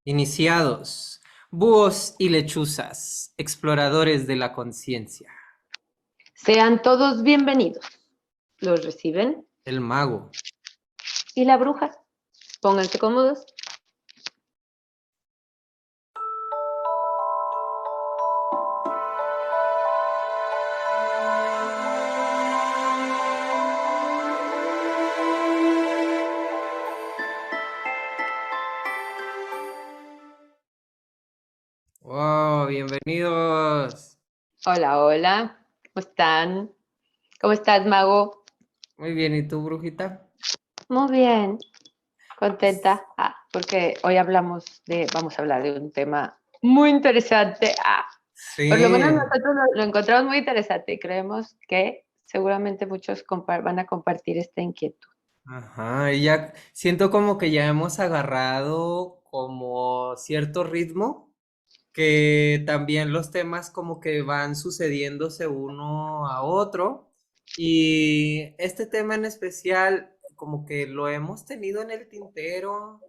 Iniciados, búhos y lechuzas, exploradores de la conciencia. Sean todos bienvenidos. Los reciben El mago. y la bruja. Pónganse cómodos. ¡Wow! Bienvenidos. Hola, hola. ¿Cómo están? ¿Cómo estás, mago? Muy bien, ¿y tú, brujita? Muy bien. Contenta. Porque hoy vamos a hablar de un tema muy interesante. Por lo menos Sí. nosotros lo encontramos muy interesante y creemos que seguramente muchos van a compartir esta inquietud. Ajá, y ya siento como que ya hemos agarrado como cierto ritmo, que también los temas como que van sucediéndose uno a otro. Y este tema en especial, como que lo hemos tenido en el tintero.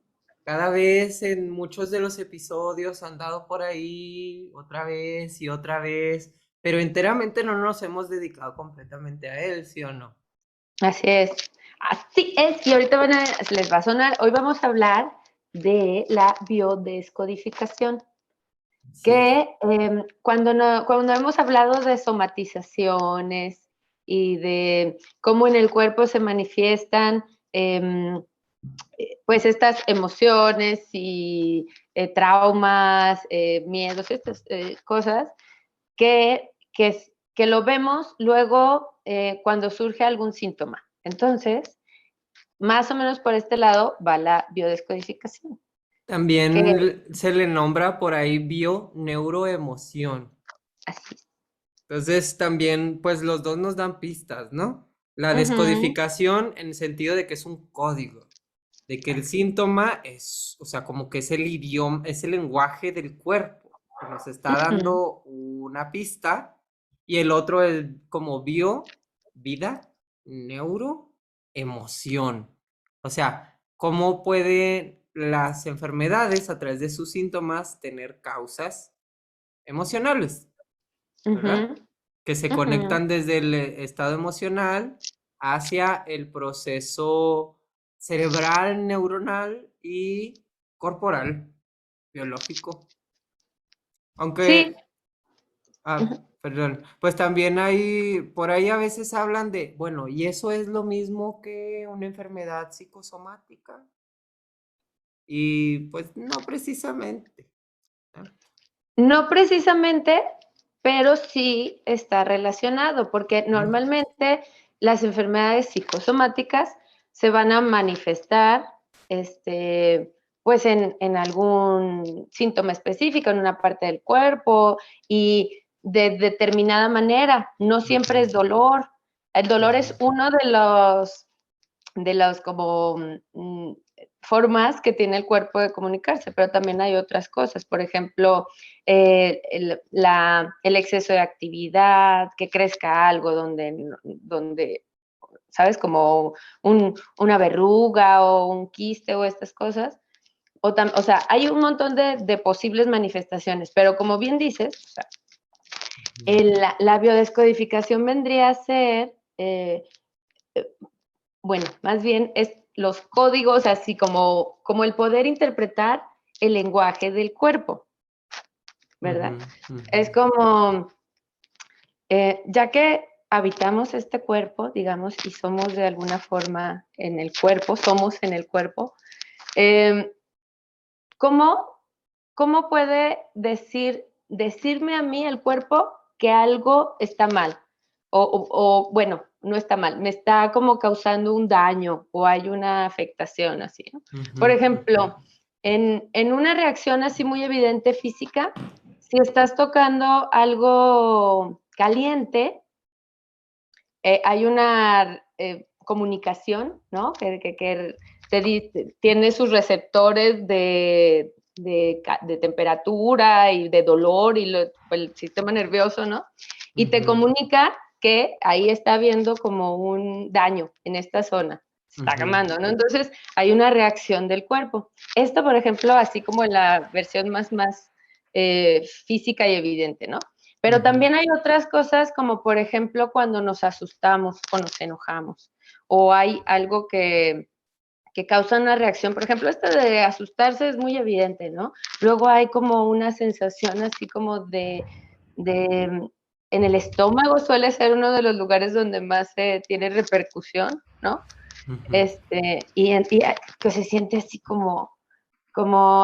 Cada vez en muchos de los episodios han dado por ahí otra vez y otra vez, pero enteramente no nos hemos dedicado completamente a él, ¿sí o no? Así es. Así es. Y ahorita les va a sonar. Hoy vamos a hablar de la biodescodificación. Así es. Que cuando hemos hablado de somatizaciones y de cómo en el cuerpo se manifiestan pues estas emociones y traumas, miedos, estas cosas, que, que, que lo vemos luego cuando surge algún síntoma. Entonces, más o menos por este lado va la biodescodificación. Que También se le nombra por ahí bio-neuroemoción. así. Entonces también, pues los dos nos dan pistas, ¿no? La Ujú, descodificación en el sentido de que es un código, de que el así. síntoma es, o sea, como que es el idioma, es el lenguaje del cuerpo, que nos está Ujú. dando una pista, y el otro es como bio, vida, neuro, emoción. O sea, cómo pueden las enfermedades a través de sus síntomas tener causas emocionales, ¿verdad? Ujú, Que se ujú. conectan desde el estado emocional hacia el proceso cerebral, neuronal y corporal, biológico. Sí, Aunque, ujú. perdón, pues también hay, por ahí a veces hablan de, bueno, ¿y eso es lo mismo que una enfermedad psicosomática? Y pues no precisamente, ¿no? No precisamente, pero sí está relacionado, porque Ujú. normalmente las enfermedades psicosomáticas se van a manifestar, pues en algún síntoma específico, en una parte del cuerpo y de determinada manera. No siempre es dolor. El dolor es Ujú. uno de los como formas que tiene el cuerpo de comunicarse, pero también hay otras cosas, por ejemplo, el exceso de actividad, que crezca algo donde ¿sabes? Como una verruga o un quiste o estas cosas. O sea, hay un montón de posibles manifestaciones, pero como bien dices, o sea, la biodescodificación vendría a ser bueno, más bien es los códigos, así como el poder interpretar el lenguaje del cuerpo, ¿verdad? Ujú, ujú. Es como, ya que habitamos este cuerpo, digamos, y somos de alguna forma en el cuerpo, somos en el cuerpo, eh, ¿cómo, ¿cómo puede decirme a mí el cuerpo que algo está mal? Bueno, no está mal, me está como causando un daño o hay una afectación así, ¿no? Ujú, Por ujú. ejemplo, en una reacción así muy evidente física, si estás tocando algo caliente, hay una comunicación, ¿no? Que tiene sus receptores de temperatura y de dolor y el sistema nervioso, ¿no? Y te Ujú. comunica que ahí está habiendo como un daño en esta zona, está quemando, ¿no? Entonces hay una reacción del cuerpo. Esto, por ejemplo, así como en la versión más física y evidente, ¿no? Pero también hay otras cosas como, por ejemplo, cuando nos asustamos o nos enojamos, o hay algo que causa una reacción. Por ejemplo, esto de asustarse es muy evidente, ¿no? Luego hay como una sensación así como de en el estómago suele ser uno de los lugares donde más tiene repercusión, ¿no? Y que se siente así como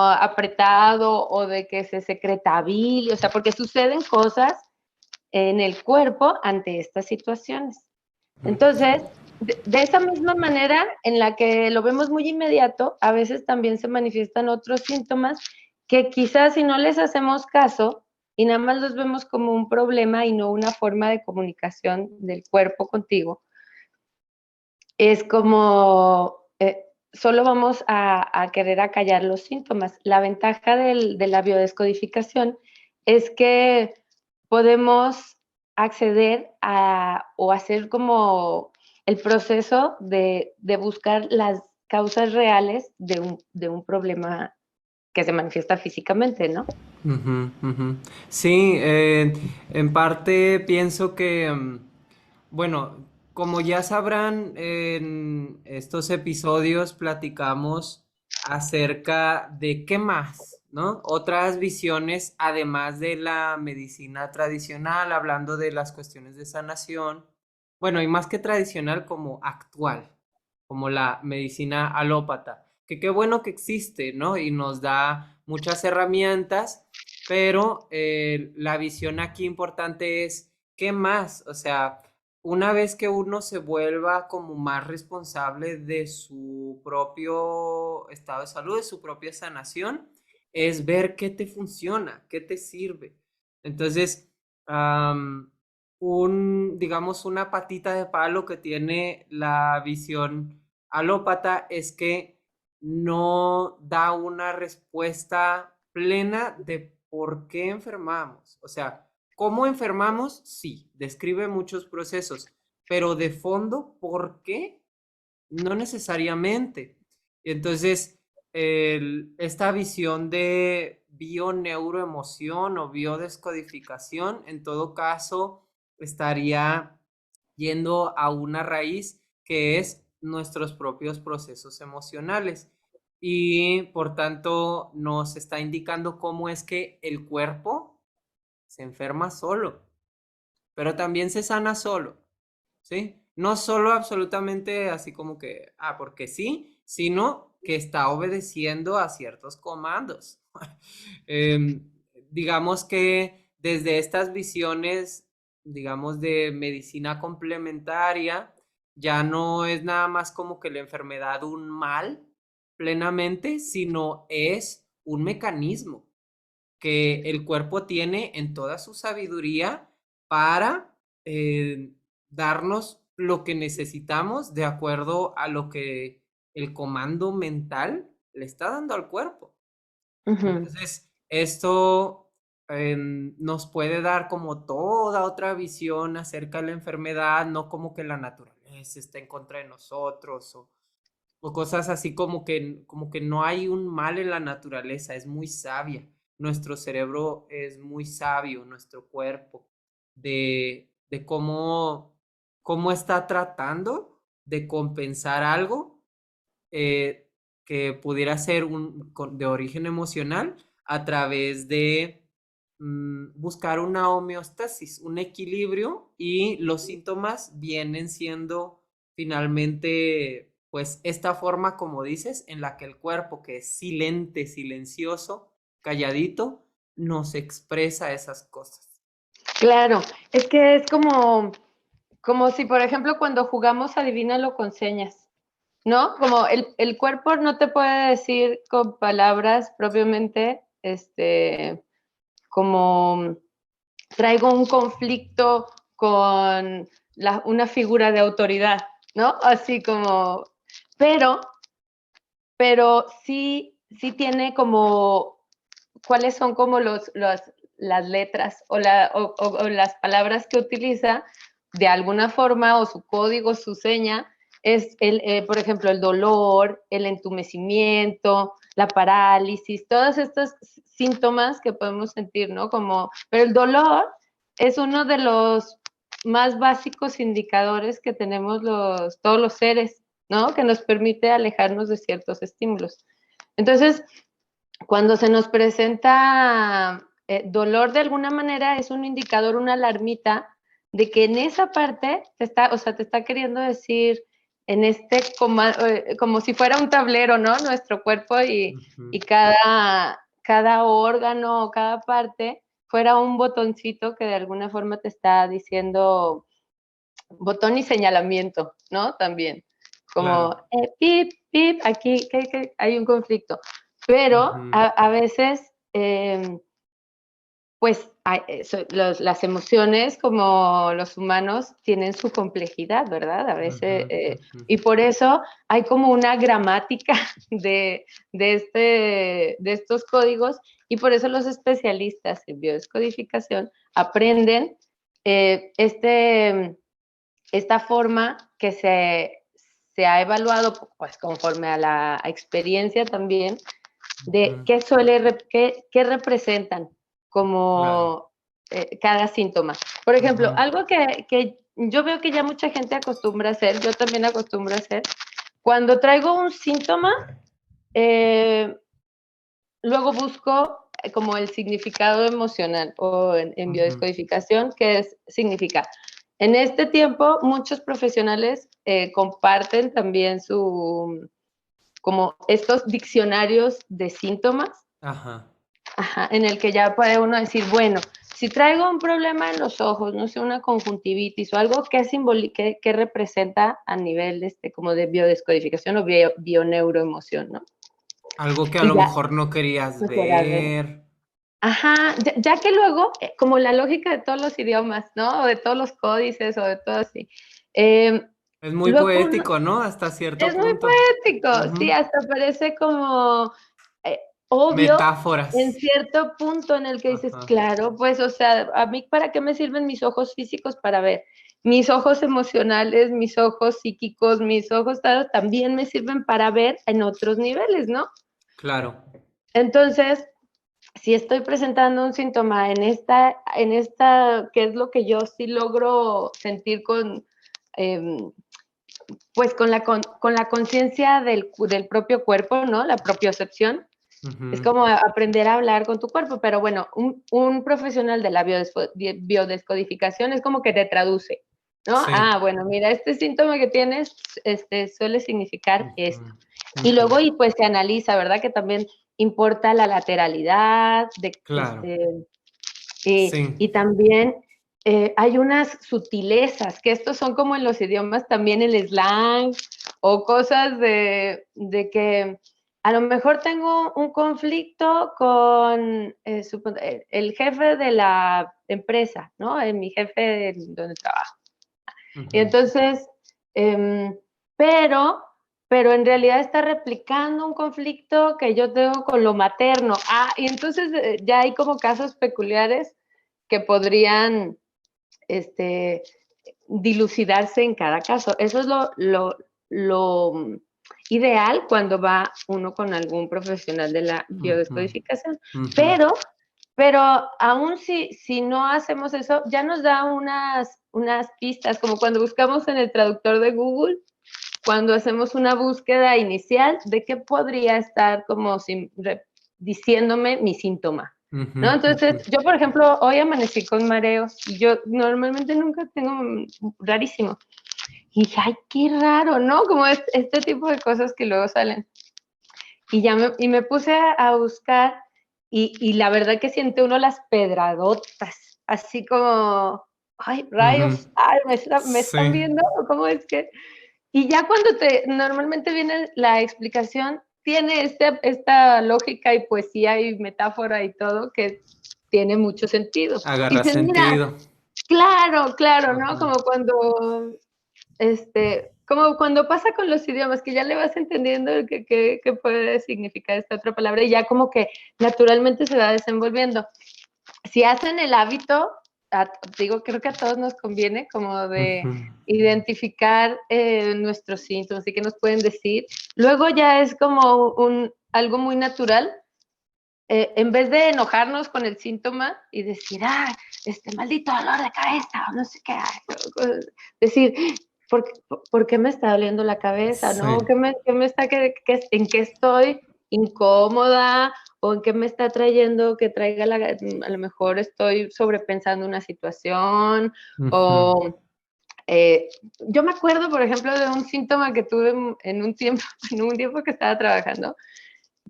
apretado o de que se secreta bilis, o sea, porque suceden cosas en el cuerpo ante estas situaciones. Entonces, de esa misma manera en la que lo vemos muy inmediato, a veces también se manifiestan otros síntomas que quizás si no les hacemos caso y nada más los vemos como un problema y no una forma de comunicación del cuerpo contigo, es como solo vamos a querer acallar los síntomas. La ventaja de la biodescodificación es que podemos acceder o hacer como el proceso de buscar las causas reales de un problema que se manifiesta físicamente, ¿no? Ujú, ujú. Sí, en parte pienso que, bueno, como ya sabrán, en estos episodios platicamos acerca de qué más, ¿no? Otras visiones, además de la medicina tradicional, hablando de las cuestiones de sanación, bueno, y más que tradicional, como actual, como la medicina alópata, que qué bueno que existe, ¿no? Y nos da muchas herramientas, pero la visión aquí importante es, ¿qué más? O sea, una vez que uno se vuelva como más responsable de su propio estado de salud, de su propia sanación, es ver qué te funciona, qué te sirve. Entonces, digamos, una patita de palo que tiene la visión alópata es que no da una respuesta plena de por qué enfermamos. O sea, ¿cómo enfermamos? Sí, describe muchos procesos, pero de fondo, ¿por qué? No necesariamente. Entonces, esta visión de bioneuroemoción o biodescodificación, en todo caso, estaría yendo a una raíz que es nuestros propios procesos emocionales. Y por tanto, nos está indicando cómo es que el cuerpo se enferma solo, pero también se sana solo. ¿Sí? No solo absolutamente así como que, porque sí, sino que está obedeciendo a ciertos comandos. Em, digamos que desde estas visiones, digamos, de medicina complementaria, ya no es nada más como que la enfermedad un mal plenamente, sino es un mecanismo que el cuerpo tiene en toda su sabiduría para darnos lo que necesitamos de acuerdo a lo que el comando mental le está dando al cuerpo. Ujú. Entonces, esto nos puede dar como toda otra visión acerca de la enfermedad, no como que la naturaleza está en contra de nosotros o cosas así como que no hay un mal en la naturaleza, es muy sabia. Nuestro cerebro es muy sabio, nuestro cuerpo, de cómo está tratando de compensar algo eh, que pudiera ser de origen emocional a través de buscar una homeostasis, un equilibrio y los síntomas vienen siendo finalmente pues esta forma, como dices, en la que el cuerpo que es silente, silencioso, calladito, nos expresa esas cosas. Claro, es que es como si, por ejemplo, cuando jugamos adivínalo con señas, ¿no? Como el cuerpo no te puede decir con palabras propiamente, como traigo un conflicto con una figura de autoridad, ¿no? Así como, pero, pero sí tiene como, cuáles son como las letras o las palabras que utiliza de alguna forma o su código, su seña es, por ejemplo, el dolor, el entumecimiento, la parálisis, todos estos síntomas que podemos sentir, ¿no? Pero el dolor es uno de los más básicos indicadores que tenemos todos los seres, ¿no? Que nos permite alejarnos de ciertos estímulos. Entonces, cuando se nos presenta dolor de alguna manera, es un indicador, una alarmita de que en esa parte te está queriendo decir como si fuera un tablero, ¿no? Nuestro cuerpo y cada órgano, cada parte fuera un botoncito que de alguna forma te está diciendo botón y señalamiento, ¿no? También, como Claro. pip, pip, aquí que hay un conflicto. Pero a veces, pues las emociones como los humanos tienen su complejidad, ¿verdad? A veces, y por eso hay como una gramática de estos códigos y por eso los especialistas en biodescodificación aprenden esta forma que se ha evaluado pues conforme a la experiencia también de qué representan Claro. como cada síntoma. Por ejemplo, algo que yo veo que ya mucha gente acostumbra a hacer, yo también acostumbro a hacer, cuando traigo un síntoma, luego busco como el significado emocional o en biodescodificación, que significa. En este tiempo, muchos profesionales comparten también como estos diccionarios de síntomas, Ajá. en el que ya puede uno decir, bueno, si traigo un problema en los ojos, no sé, una conjuntivitis o algo que representa a nivel como de biodescodificación o bioneuroemoción, ¿no? Algo que a Y lo ya, mejor no querías no quieras ver. ver. Ajá, ya que luego, como la lógica de todos los idiomas, ¿no? O de todos los códices o de todo así. Es muy Luego poético, ¿no? Hasta cierto es muy punto. poético, sí, hasta parece como eh, obvio en Metáforas. cierto punto en el que dices, Ajá. claro, pues, o sea, ¿a mí para qué me sirven mis ojos físicos para ver? Mis ojos emocionales, mis ojos psíquicos, mis ojos también me sirven para ver en otros niveles, ¿no? Claro. Entonces, si estoy presentando un síntoma que es lo que yo sí logro sentir pues con la conciencia del propio cuerpo, ¿no? La propiocepción. Es como aprender a hablar con tu cuerpo, pero bueno, un profesional de la biodescodificación es como que te traduce, ¿no? Sí. Ah, bueno, mira, este síntoma que tienes suele significar esto. Y Ujú. luego, y pues se analiza, ¿verdad? Que también importa la lateralidad, Claro. y Sí. también hay unas sutilezas, que estos son como en los idiomas también el slang o cosas de que a lo mejor tengo un conflicto con el jefe de la empresa, ¿no? Mi jefe donde trabajo. Y Ujú. entonces, eh, pero, pero en realidad está replicando un conflicto que yo tengo con lo materno. Y entonces ya hay como casos peculiares que podrían este, dilucidarse en cada caso. Eso es lo ideal cuando va uno con algún profesional de la Ujú. biodescodificación. Ujú. Pero, pero aún si no hacemos eso, ya nos da unas pistas, como cuando buscamos en el traductor de Google, cuando hacemos una búsqueda inicial de qué podría estar como diciéndome mi síntoma, Ujú. ¿no? Entonces, Ujú. yo, por ejemplo, hoy amanecí con mareos y yo normalmente nunca tengo rarísimo. Y dije, ay, qué raro, ¿no? Como este tipo de cosas que luego salen. Y me puse a buscar y la verdad que siente uno las pedradotas, así como, ay, Ujú. rayos, ay, me Sí. están viendo, ¿cómo es que? Y ya cuando normalmente viene la explicación, tiene esta lógica y poesía y metáfora y todo que tiene mucho sentido. Y Agarra dices, mira, sentido. claro, claro, ¿no? Ajá. Como cuando pasa con los idiomas, que ya le vas entendiendo qué puede significar esta otra palabra y ya como que naturalmente se va desenvolviendo. Si hacen el hábito, digo, creo que a todos nos conviene como de Ujú. identificar nuestros síntomas y qué nos pueden decir. Luego ya es como algo muy natural. En vez de enojarnos con el síntoma y decir, ah, este maldito dolor de cabeza, o no sé qué, decir, ¿por qué me está doliendo la cabeza? Sí. ¿No? ¿Qué me está, en qué estoy incómoda? ¿O en qué me está trayendo que traiga a lo mejor estoy sobrepensando una situación? Ujú. O yo me acuerdo, por ejemplo, de un síntoma que tuve en un tiempo, en un tiempo que estaba trabajando,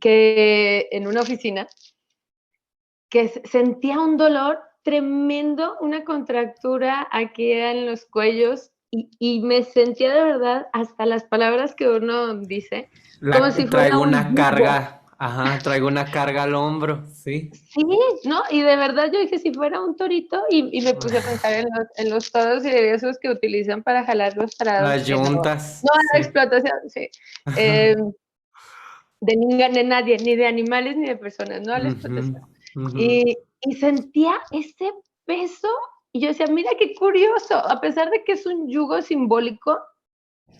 que en una oficina, que sentía un dolor tremendo, una contractura aquí en los cuellos y me sentía de verdad hasta las palabras que uno dice, como si fuera Traigo un una yugo. carga, ajá, traigo una carga al hombro, sí. Sí, ¿no? Y de verdad yo dije, si fuera un torito, y me puse a pensar en los toros y esos que utilizan para jalar los tarados, Las que no, yuntas, no a la sí. explotación, sí. De nadie, ni de animales ni de personas, no a la Ujú, explotación. ujú, Y sentía ese peso y yo decía, mira qué curioso, a pesar de que es un yugo simbólico,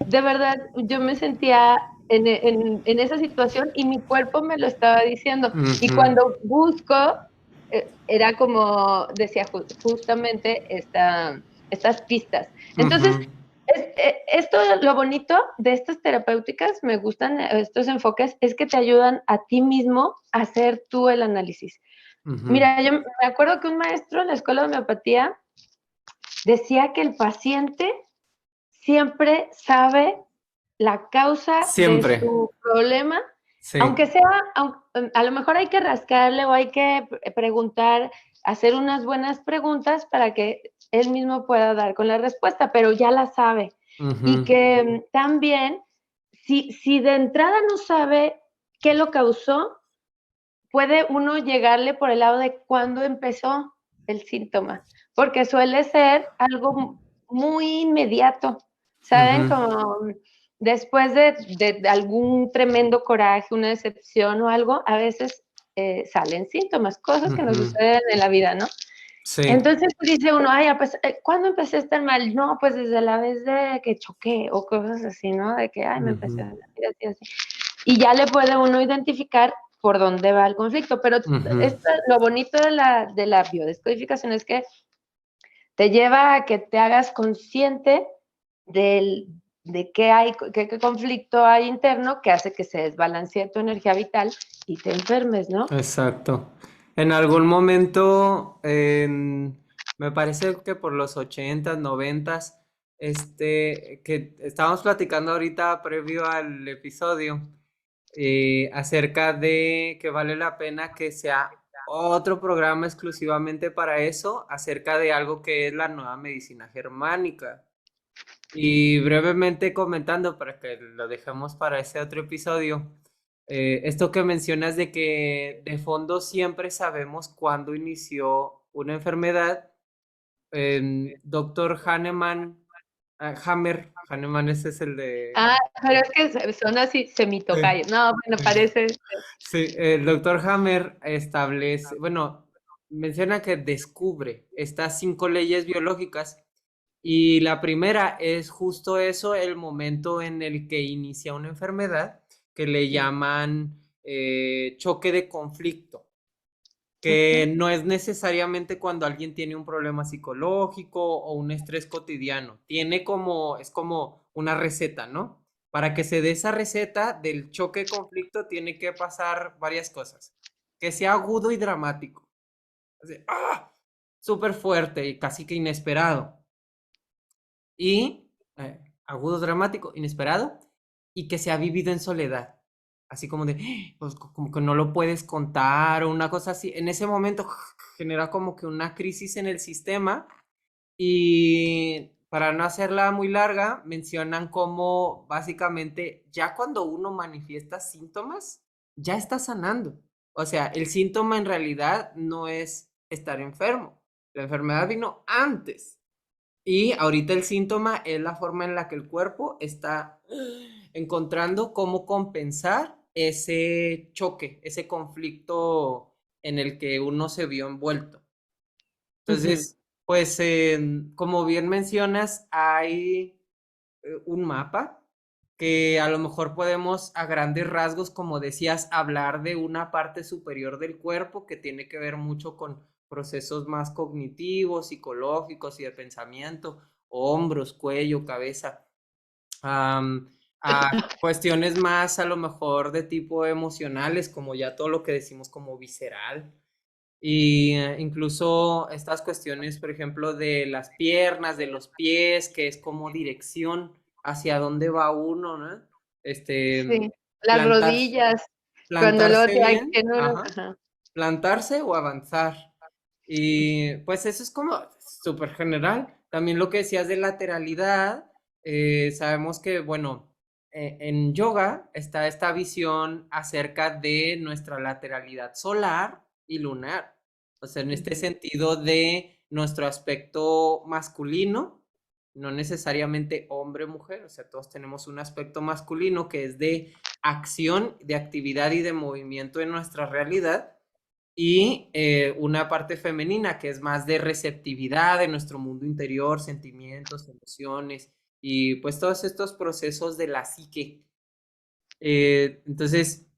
de verdad yo me sentía en esa situación y mi cuerpo me lo estaba diciendo. Y ujú, cuando busco, era como decía justamente estas pistas. Entonces, ujú, esto, lo bonito de estas terapéuticas, me gustan estos enfoques, es que te ayudan a ti mismo a hacer tú el análisis. ujú. Mira, yo me acuerdo que un maestro en la escuela de homeopatía decía que el paciente siempre sabe la causa de Siempre, su problema, sí. aunque sea, a lo mejor hay que rascarle o hay que preguntar, hacer unas buenas preguntas para que él mismo pueda dar con la respuesta, pero ya la sabe. Y Ujú, que también, si de entrada no sabe qué lo causó, puede uno llegarle por el lado de cuándo empezó el síntoma, porque suele ser algo muy inmediato, ¿saben? ujú, Como después de algún tremendo coraje, una decepción o algo, a veces salen síntomas, cosas que nos ujú. suceden en la vida, ¿no? Sí. Entonces dice uno, ay, pues, ¿cuándo empecé a estar mal? No, pues desde la vez de que choqué o cosas así, ¿no? De que, ay, me empecé Ujú, a sentir así, así. Y ya le puede uno identificar por dónde va el conflicto. Pero ujú. esto, lo bonito de la biodescodificación es que te lleva a que te hagas consciente del, de qué conflicto hay interno que hace que se desbalancee tu energía vital y te enfermes, ¿no? Exacto. En algún momento, me parece que por los 80s, 90s, que estábamos platicando ahorita previo al episodio, acerca de que vale la pena que sea otro programa exclusivamente para eso, acerca de algo que es la nueva medicina germánica. Y brevemente comentando, para que lo dejemos para ese otro episodio, esto que mencionas de que de fondo siempre sabemos cuándo inició una enfermedad. Doctor Hahnemann, Hahnemann ese es el de... Ah, pero es que son así Sí, semitocayos. No, bueno, parece. sí, el doctor Hammer establece, bueno, menciona que descubre estas 5 leyes biológicas y la primera es justo eso, el momento en el que inicia una enfermedad que le llaman choque de conflicto, que Ujú. no es necesariamente cuando alguien tiene un problema psicológico o un estrés cotidiano, tiene como, es como una receta, ¿no? Para que se dé esa receta del choque de conflicto tiene que pasar varias cosas, que sea agudo y dramático, así, ¡ah! Súper fuerte y casi que inesperado y agudo, dramático, inesperado y que se ha vivido en soledad. Así como de, pues como que no lo puedes contar o una cosa así. En ese momento genera como que una crisis en el sistema y para no hacerla muy larga, mencionan como básicamente ya cuando uno manifiesta síntomas, ya está sanando. O sea, el síntoma en realidad no es estar enfermo. La enfermedad vino antes. Y ahorita el síntoma es la forma en la que el cuerpo está encontrando cómo compensar ese choque, ese conflicto en el que uno se vio envuelto. Ujú. Entonces, Pues como bien mencionas, hay un mapa que a lo mejor podemos a grandes rasgos, como decías, hablar de una parte superior del cuerpo que tiene que ver mucho con procesos más cognitivos, psicológicos y de pensamiento, hombros, cuello, cabeza, a cuestiones más a lo mejor de tipo emocionales, como ya todo lo que decimos como visceral. Y incluso estas cuestiones, por ejemplo, de las piernas, de los pies, que es como dirección hacia dónde va uno, ¿no? Este, Sí, las plantar, rodillas, cuando luego plantarse te hay bien, que no, ajá, ajá. plantarse o avanzar. Y pues eso es como súper general. También lo que decías de lateralidad, sabemos que, bueno, en yoga está esta visión acerca de nuestra lateralidad solar y lunar. O sea, en este Ujú. sentido de nuestro aspecto masculino, no necesariamente hombre o mujer, o sea, todos tenemos un aspecto masculino que es de acción, de actividad y de movimiento en nuestra realidad y una parte femenina que es más de receptividad de nuestro mundo interior, sentimientos, emociones y pues todos estos procesos de la psique. Entonces,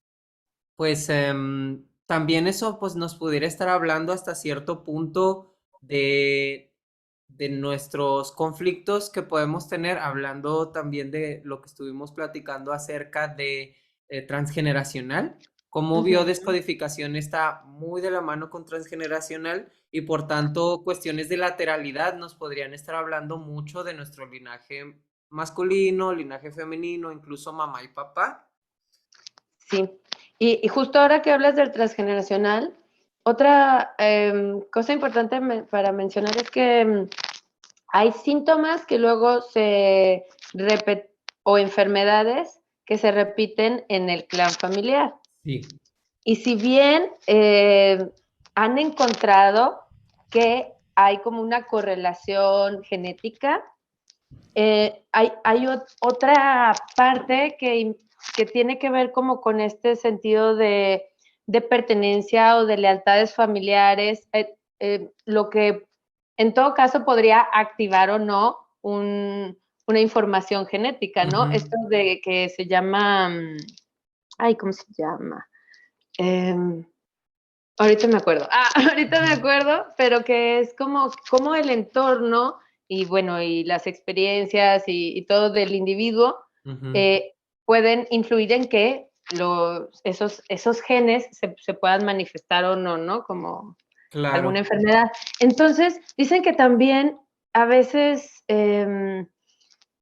pues también eso pues nos pudiera estar hablando hasta cierto punto de nuestros conflictos que podemos tener, hablando también de lo que estuvimos platicando acerca de transgeneracional, como Ujú. biodescodificación está muy de la mano con transgeneracional y por tanto cuestiones de lateralidad nos podrían estar hablando mucho de nuestro linaje masculino, linaje femenino, incluso mamá y papá. Sí, y justo ahora que hablas del transgeneracional, otra cosa importante para mencionar es que hay síntomas que luego o enfermedades que se repiten en el clan familiar. Sí. Y si bien han encontrado que hay como una correlación genética, hay otra parte que tiene que ver como con este sentido de pertenencia o de lealtades familiares, lo que en todo caso podría activar o no una información genética, ¿no? Ujú. Esto de que se llama, ay, ¿cómo se llama? Eh, ahorita me acuerdo, ahorita me Ujú. acuerdo, pero que es como el entorno y bueno, y las experiencias y todo del individuo Ujú. eh, pueden influir en que esos genes se puedan manifestar o no, ¿no? Como alguna Claro. enfermedad. Entonces, dicen que también a veces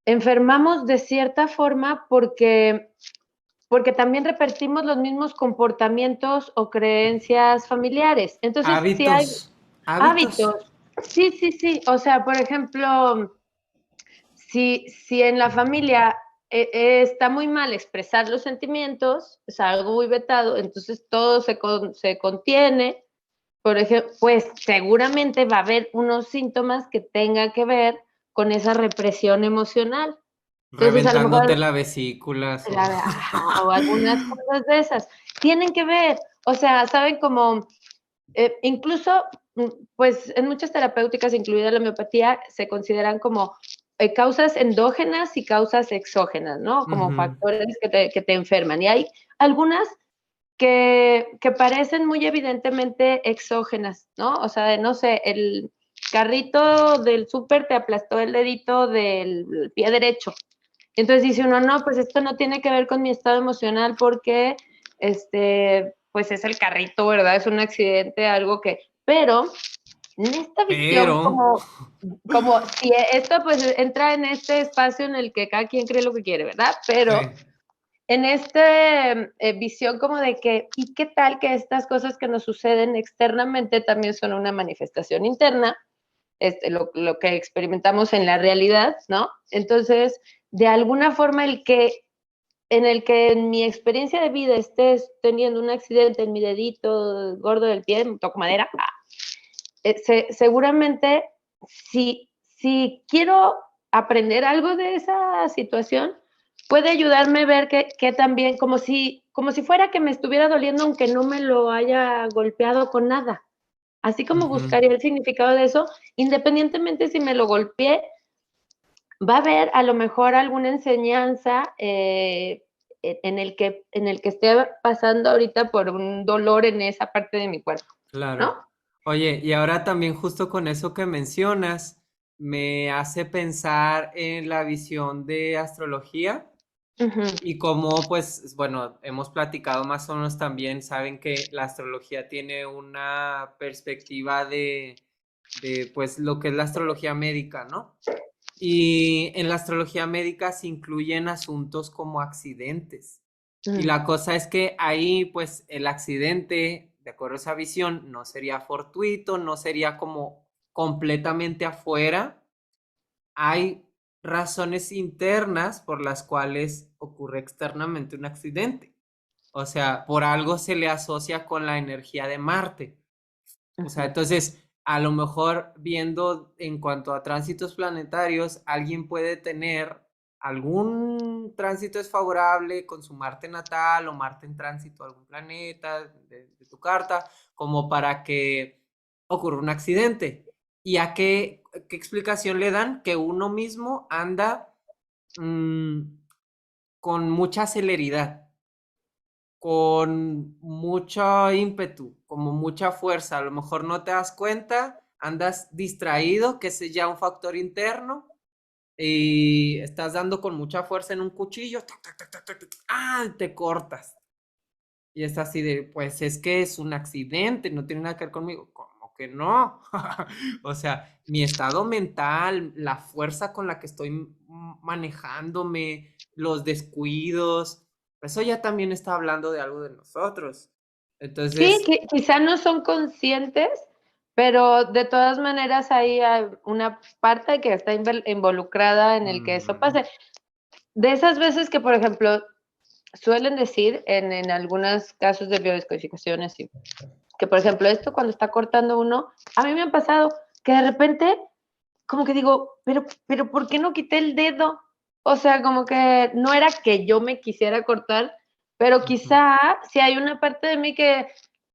enfermamos de cierta forma porque también repetimos los mismos comportamientos o creencias familiares. Entonces, si hay Hábitos. Hábitos. hábitos, sí, sí, sí, o sea, por ejemplo, si en la familia está muy mal expresar los sentimientos, es algo muy vetado, entonces todo se contiene, por ejemplo, pues seguramente va a haber unos síntomas que tengan que ver con esa represión emocional. Entonces, a lo Reventándote mejor la vesícula. o algunas cosas de esas. Tienen que ver, o sea, saben como, incluso, pues en muchas terapéuticas, incluida la homeopatía, se consideran como causas endógenas y causas exógenas, ¿no? Como Ujú. factores que te enferman. Y hay algunas que parecen muy evidentemente exógenas, ¿no? O sea, no sé, el carrito del súper te aplastó el dedito del pie derecho. Entonces dice uno, no, pues esto no tiene que ver con mi estado emocional porque, pues es el carrito, ¿verdad? Es un accidente, algo que, pero en esta visión Pero, como si esto pues entra en este espacio en el que cada quien cree lo que quiere, ¿verdad? Pero sí, en esta visión como de que, ¿y qué tal que estas cosas que nos suceden externamente también son una manifestación interna? Lo que experimentamos en la realidad, ¿no? Entonces, de alguna forma, en mi experiencia de vida estés teniendo un accidente en mi dedito gordo del pie, toco madera, seguramente si quiero aprender algo de esa situación, puede ayudarme a ver que también, como si fuera que me estuviera doliendo aunque no me lo haya golpeado con nada. Así como Ujú. buscaría el significado de eso, independientemente si me lo golpeé, va a haber a lo mejor alguna enseñanza en el que esté pasando ahorita por un dolor en esa parte de mi cuerpo, ¿no? Claro. Oye, y ahora también justo con eso que mencionas, me hace pensar en la visión de astrología Ujú, y cómo, pues, bueno, hemos platicado más o menos también, saben que la astrología tiene una perspectiva de, pues, lo que es la astrología médica, ¿no? Y en la astrología médica se incluyen asuntos como accidentes. Y ujú, la cosa es que ahí, pues, el accidente, de acuerdo a esa visión, no sería fortuito, no sería como completamente afuera. Hay razones internas por las cuales ocurre externamente un accidente. O sea, por algo se le asocia con la energía de Marte. O sea, ujú. entonces, a lo mejor viendo en cuanto a tránsitos planetarios, alguien puede tener algún tránsito desfavorable con su Marte natal o Marte en tránsito a algún planeta de tu carta, como para que ocurra un accidente. ¿Y a qué explicación le dan? Que uno mismo anda mm, con mucha celeridad, con mucho ímpetu, como mucha fuerza. A lo mejor no te das cuenta, andas distraído, que ese es ya un factor interno, y estás dando con mucha fuerza en un cuchillo, tac, tac, tac, tac, tac, tac, ¡ah! Te cortas. Y es así de, pues es que es un accidente, no tiene nada que ver conmigo. ¿Cómo que no? O sea, mi estado mental, la fuerza con la que estoy manejándome, los descuidos, eso ya también está hablando de algo de nosotros. Sí, Entonces, quizá no son conscientes, pero de todas maneras hay una parte que está involucrada en el que eso ujú, pase. De esas veces que, por ejemplo, suelen decir en algunos casos de biodescodificaciones, y que por ejemplo esto cuando está cortando uno, a mí me ha pasado que de repente como que digo, pero ¿por qué no quité el dedo? O sea, como que no era que yo me quisiera cortar, pero ujú, quizá si hay una parte de mí que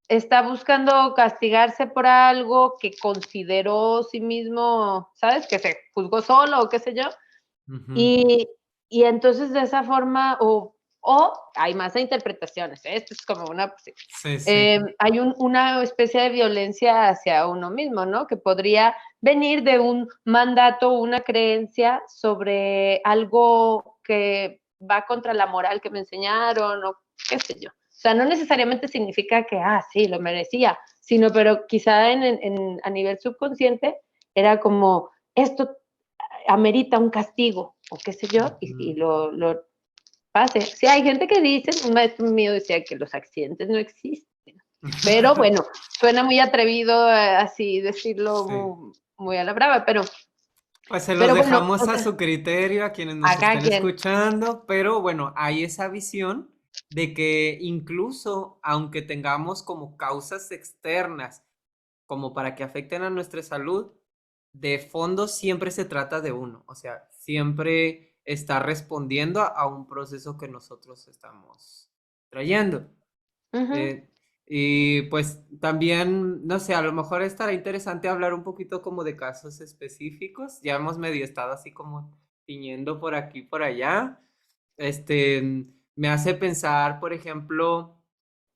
está buscando castigarse por algo que consideró sí mismo, ¿sabes? Que se juzgó solo o qué sé yo, ujú. y, y entonces de esa forma, o hay más interpretaciones, ¿eh? Esto es como una, pues, sí. Sí, sí. Hay una especie de violencia hacia uno mismo, ¿no? Que podría venir de un mandato, una creencia sobre algo que va contra la moral que me enseñaron o qué sé yo. O sea, no necesariamente significa que, sí, lo merecía, sino, pero quizá a nivel subconsciente era como, esto amerita un castigo o qué sé yo, y Ujú. lo pase. Sí, hay gente que dice, un maestro mío decía que los accidentes no existen, pero bueno, suena muy atrevido así decirlo Sí. muy a la brava, Pues se los pero bueno, dejamos o a sea, su criterio, a quienes nos acá estén quien, escuchando, pero bueno, hay esa visión de que incluso aunque tengamos como causas externas, como para que afecten a nuestra salud, de fondo siempre se trata de uno, o sea, siempre está respondiendo a un proceso que nosotros estamos trayendo. uh-huh, Eh, y pues también, no sé, a lo mejor estará interesante hablar un poquito como de casos específicos. Ya hemos medio estado así como tiñendo por aquí, por allá. Me hace pensar, por ejemplo,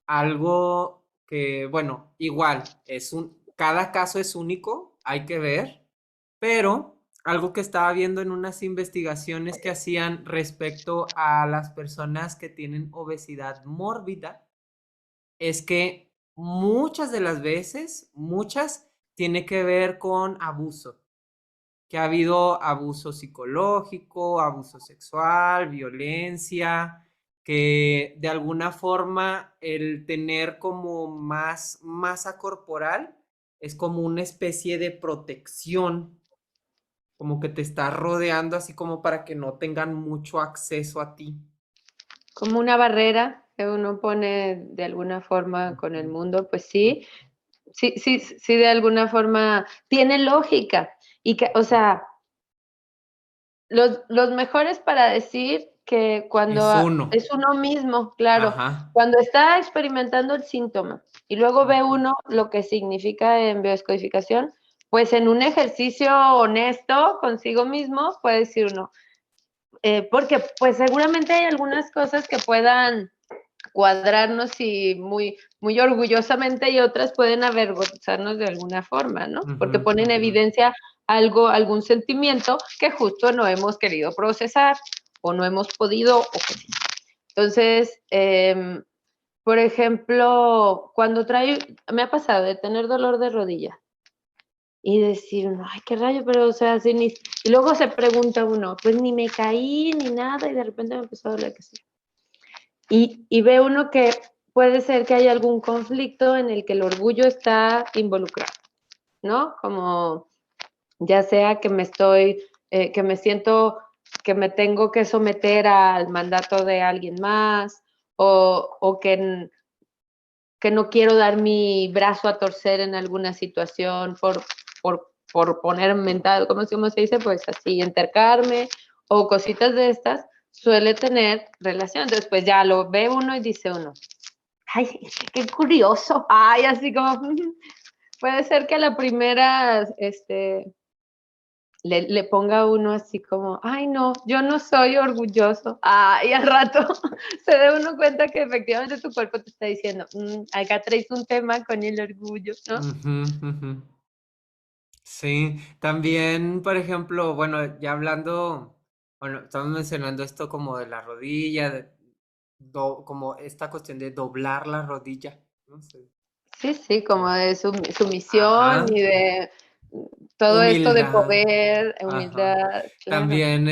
algo que, bueno, igual, cada caso es único, hay que ver, pero algo que estaba viendo en unas investigaciones que hacían respecto a las personas que tienen obesidad mórbida es que muchas de las veces, muchas, tiene que ver con abuso, que ha habido abuso psicológico, abuso sexual, violencia, que de alguna forma el tener como más masa corporal es como una especie de protección, como que te está rodeando así como para que no tengan mucho acceso a ti. como una barrera que uno pone de alguna forma con el Ujú, mundo, pues sí, sí, de alguna forma tiene lógica. Y que, o ujú, sea, los mejores para decir que cuando Es uno. es uno mismo, claro, Ajá. cuando está experimentando el síntoma y luego ve Ujú. uno lo que significa en biodescodificación, pues en un ejercicio honesto consigo mismo puede decir uno, porque pues seguramente hay algunas cosas que puedan cuadrarnos y muy, muy orgullosamente y otras pueden avergonzarnos de alguna forma, ¿no? Ujú, Porque ponen en ujú. evidencia algo, algún sentimiento que justo no hemos querido procesar o no hemos podido. Entonces, por ejemplo, cuando me ha pasado de tener dolor de rodilla y decir, no, ay, qué rayo, pero, o sea, sí, y luego se pregunta uno, pues ni me caí ni nada y de repente me empezó a doler, que sí. Y ve uno que puede ser que haya algún conflicto en el que el orgullo está involucrado, ¿no? Como ya sea que me siento que me tengo que someter al mandato de alguien más o que no quiero dar mi brazo a torcer en alguna situación por poner mental, ¿cómo se dice? Pues así, entercarme o cositas de estas, suele tener relación. Entonces, pues ya lo ve uno y dice uno, ay, qué curioso. Ay, así como, puede ser que a la primera, le ponga uno así como, ay, no, yo no soy orgulloso. Y al rato se da uno cuenta que efectivamente tu cuerpo te está diciendo, acá traes un tema con el orgullo, ¿no? Ujú, ujú. Sí, también, por ejemplo, bueno, ya hablando, bueno, estamos mencionando esto como de la rodilla, como esta cuestión de doblar la rodilla, no sé. Sí, sí, como de sumisión y Ajá, de todo esto de humildad, poder, ajá. humildad, claro. También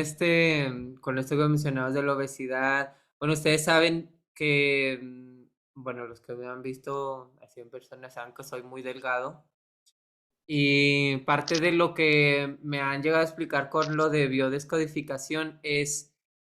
con esto que mencionabas de la obesidad, bueno, ustedes saben que, bueno, los que me han visto así en persona saben que soy muy delgado. Y parte de lo que me han llegado a explicar con lo de biodescodificación es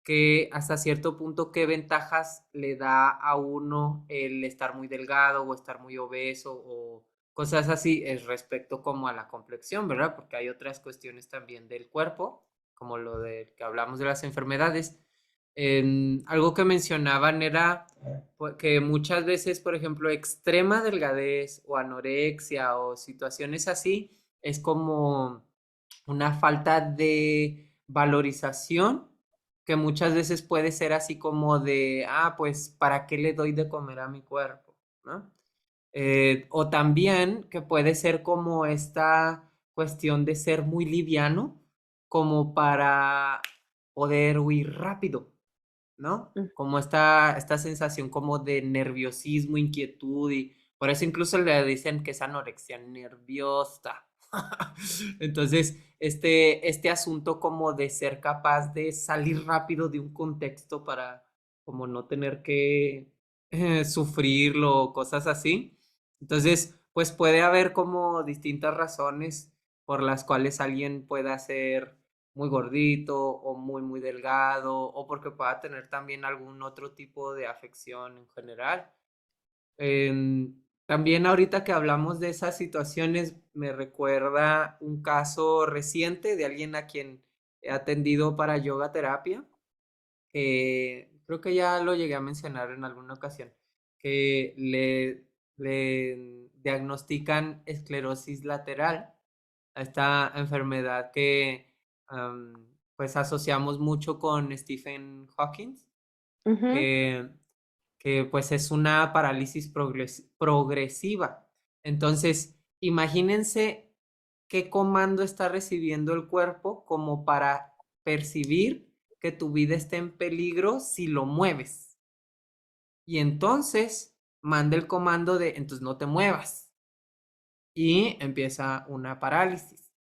que hasta cierto punto qué ventajas le da a uno el estar muy delgado o estar muy obeso o cosas así es respecto como a la complexión, ¿verdad? Porque hay otras cuestiones también del cuerpo, como lo de que hablamos de las enfermedades. Algo que mencionaban era que muchas veces, por ejemplo, extrema delgadez o anorexia o situaciones así, es como una falta de valorización que muchas veces puede ser así como de, pues, ¿para qué le doy de comer a mi cuerpo? ¿No? O también que puede ser como esta cuestión de ser muy liviano, como para poder huir rápido, ¿no? Mm. Como esta sensación como de nerviosismo, inquietud y por eso incluso le dicen que es anorexia nerviosa. Entonces, este asunto como de ser capaz de salir rápido de un contexto para como no tener que sufrirlo, cosas así. Entonces, pues puede haber como distintas razones por las cuales alguien pueda ser muy gordito o muy, muy delgado o porque pueda tener también algún otro tipo de afección en general. También ahorita que hablamos de esas situaciones, me recuerda un caso reciente de alguien a quien he atendido para yoga terapia, que creo que ya lo llegué a mencionar en alguna ocasión, que le diagnostican esclerosis lateral a esta enfermedad que pues asociamos mucho con Stephen Hawking, Ujú. que, que pues es una parálisis progresiva. Entonces, imagínense qué comando está recibiendo el cuerpo como para percibir que tu vida está en peligro si lo mueves. Y entonces manda el comando de, entonces no te muevas. Y empieza una parálisis.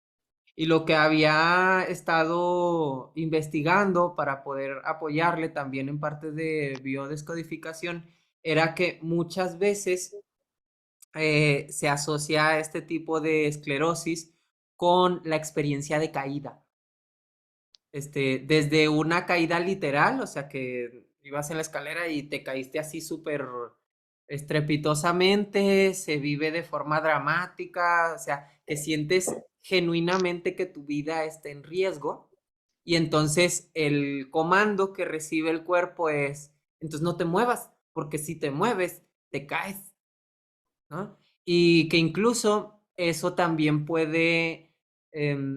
Y lo que había estado investigando para poder apoyarle también en parte de biodescodificación era que muchas veces se asocia este tipo de esclerosis con la experiencia de caída. Desde una caída literal, o sea que ibas en la escalera y te caíste así súper estrepitosamente, se vive de forma dramática, o sea, que sientes genuinamente que tu vida está en riesgo y entonces el comando que recibe el cuerpo es, entonces no te muevas, porque si te mueves, te caes, ¿no? Y que incluso eso también puede,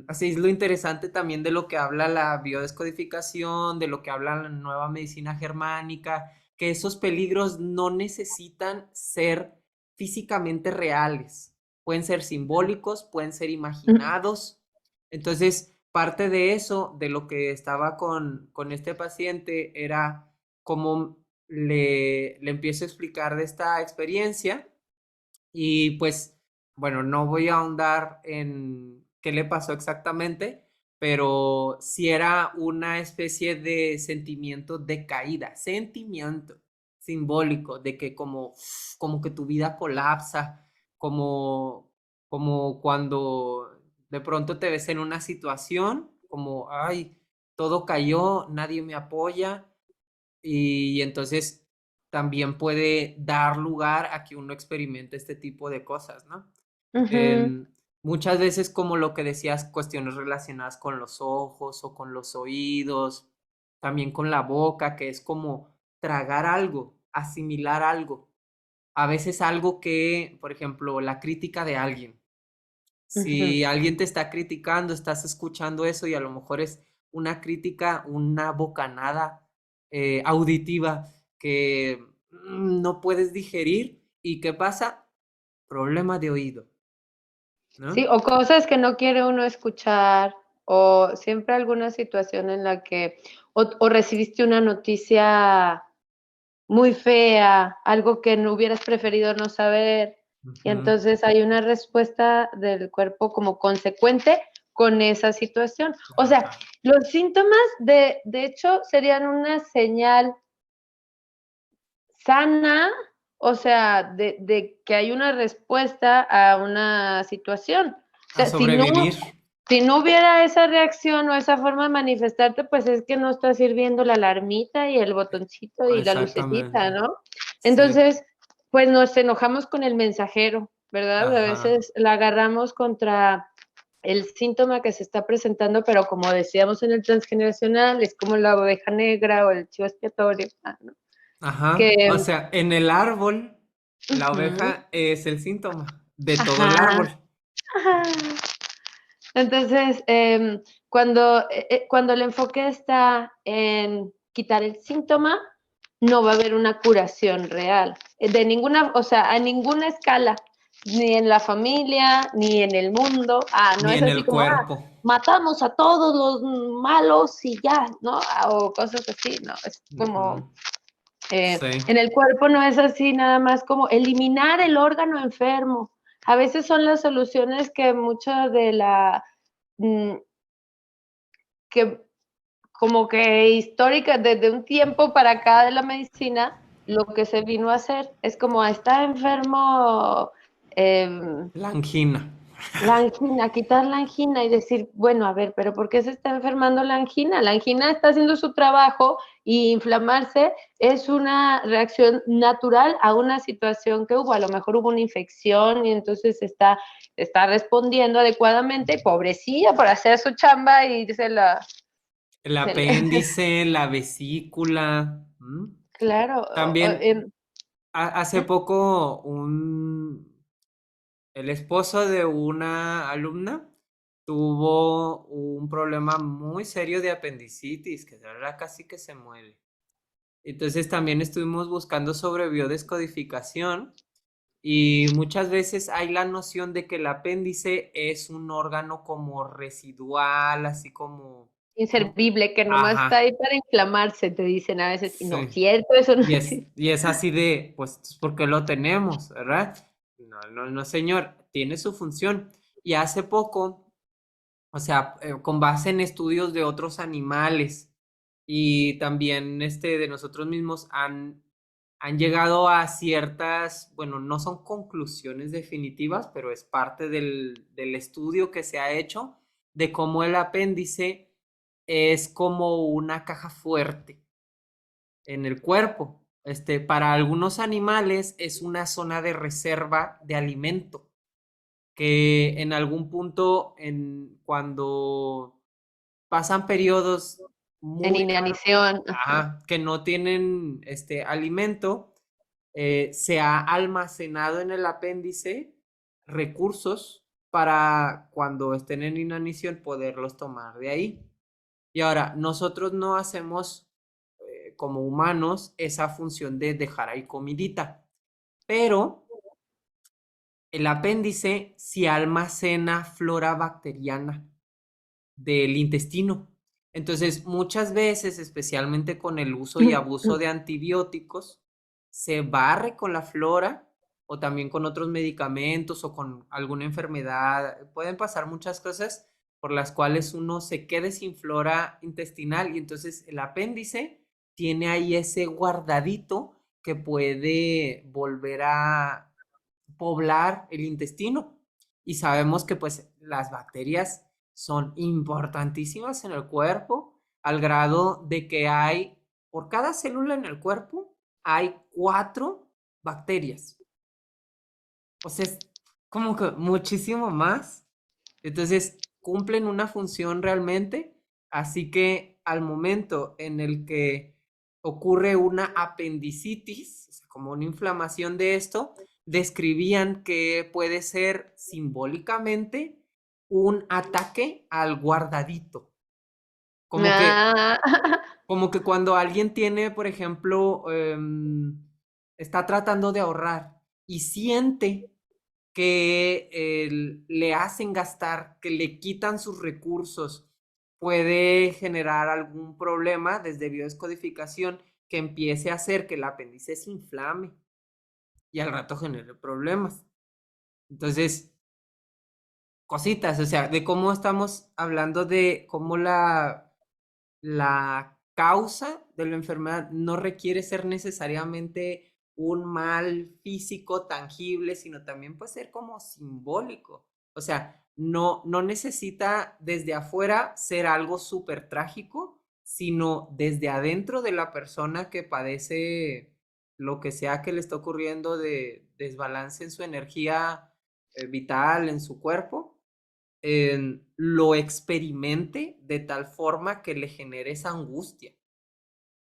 así es lo interesante también de lo que habla la biodescodificación, de lo que habla la nueva medicina germánica, que esos peligros no necesitan ser físicamente reales, pueden ser simbólicos, pueden ser imaginados. Entonces, parte de eso, de lo que estaba con este paciente, era cómo le empiezo a explicar de esta experiencia y pues, bueno, no voy a ahondar en qué le pasó exactamente, pero sí era una especie de sentimiento de caída, sentimiento simbólico de que como que tu vida colapsa, como, como cuando de pronto te ves en una situación, como, ay, todo cayó, nadie me apoya y entonces también puede dar lugar a que uno experimente este tipo de cosas, ¿no? Ujú, En, muchas veces, como lo que decías, cuestiones relacionadas con los ojos o con los oídos, también con la boca, que es como tragar algo, asimilar algo. A veces algo que, por ejemplo, la crítica de alguien. ujú. Si alguien te está criticando, estás escuchando eso y a lo mejor es una crítica, una bocanada auditiva que no puedes digerir. ¿Y qué pasa? Problema de oído, Sí, ¿no? o cosas que no quiere uno escuchar, o siempre alguna situación en la que, o recibiste una noticia muy fea, algo que no hubieras preferido no saber, y Ujú. entonces hay una respuesta del cuerpo como consecuente con esa situación. O sea, Ajá. los síntomas de hecho serían una señal sana, o sea, de que hay una respuesta a una situación. O A sea, sobrevivir. si no hubiera esa reacción o esa forma de manifestarte, pues es que no está sirviendo la alarmita y el botoncito y la lucecita, Exactamente. ¿no? Sí. Entonces, pues nos enojamos con el mensajero, ¿verdad? A Ajá. veces la agarramos contra el síntoma que se está presentando, pero como decíamos en el transgeneracional, es como la oveja negra o el chivo expiatorio, ¿no? Ajá. O Que, sea, en el árbol, la uh-huh, oveja es el síntoma de todo el ajá, árbol. ajá. Entonces, cuando el enfoque está en quitar el síntoma, no va a haber una curación real, de ninguna, o sea, a ninguna escala, ni en la familia, ni en el mundo. No Ni es en así el como, cuerpo. matamos a todos los malos y ya, ¿no? O cosas así, ¿no? Es Ujú. como, Sí. en el cuerpo no es así, nada más como eliminar el órgano enfermo. A veces son las soluciones que mucha de la mm, que como que histórica, desde un tiempo para acá de la medicina, lo que se vino a hacer es como está enfermo La angina. la angina, quitar la angina y decir, bueno, a ver, pero ¿por qué se está enfermando la angina? La angina está haciendo su trabajo y inflamarse es una reacción natural a una situación que hubo. A lo mejor hubo una infección y entonces está respondiendo adecuadamente, pobrecilla, por hacer su chamba y El se le apéndice, la vesícula. ¿M? claro, También hace poco el esposo de una alumna tuvo un problema muy serio de apendicitis, que de verdad casi que se muere. Entonces también estuvimos buscando sobre biodescodificación y muchas veces hay la noción de que el apéndice es un órgano como residual, así como, inservible, que nomás está ajá, ahí para inflamarse, te dicen a veces, y no, sí. cierto, eso no es. Y es así de, pues, ¿por qué lo tenemos, verdad? No, no, no, señor, tiene su función. Y hace poco, o sea, con base en estudios de otros animales y también de nosotros mismos han llegado a ciertas, bueno, no son conclusiones definitivas, pero es parte del estudio que se ha hecho de cómo el apéndice es como una caja fuerte en el cuerpo. Para algunos animales es una zona de reserva de alimento que en algún punto, cuando pasan periodos En muy inanición. Ajá. que no tienen alimento, se ha almacenado en el apéndice recursos para cuando estén en inanición poderlos tomar de ahí. Y ahora, nosotros no hacemos como humanos esa función de dejar ahí comidita, pero el apéndice sí almacena flora bacteriana del intestino. Entonces, muchas veces, especialmente con el uso y abuso de antibióticos, se barre con la flora o también con otros medicamentos o con alguna enfermedad. Pueden pasar muchas cosas por las cuales uno se quede sin flora intestinal y entonces el apéndice tiene ahí ese guardadito que puede volver a poblar el intestino. Y sabemos que pues las bacterias son importantísimas en el cuerpo al grado de que hay, por cada célula en el cuerpo, hay 4 bacterias. O sea, es como que muchísimo más. Entonces, cumplen una función realmente. Así que al momento en el que ocurre una apendicitis, o sea, como una inflamación de esto, describían que puede ser simbólicamente un ataque al guardadito. Como que, Ah, como que cuando alguien tiene, por ejemplo, está tratando de ahorrar y siente que le hacen gastar, que le quitan sus recursos, puede generar algún problema desde biodescodificación que empiece a hacer que el apéndice se inflame y al rato genere problemas. Entonces, cositas, o sea, de cómo estamos hablando de cómo la causa de la enfermedad no requiere ser necesariamente un mal físico tangible, sino también puede ser como simbólico. O sea, no necesita desde afuera ser algo súper trágico, sino desde adentro de la persona que padece lo que sea que le está ocurriendo de desbalance en su energía vital, en su cuerpo, lo experimente de tal forma que le genere esa angustia.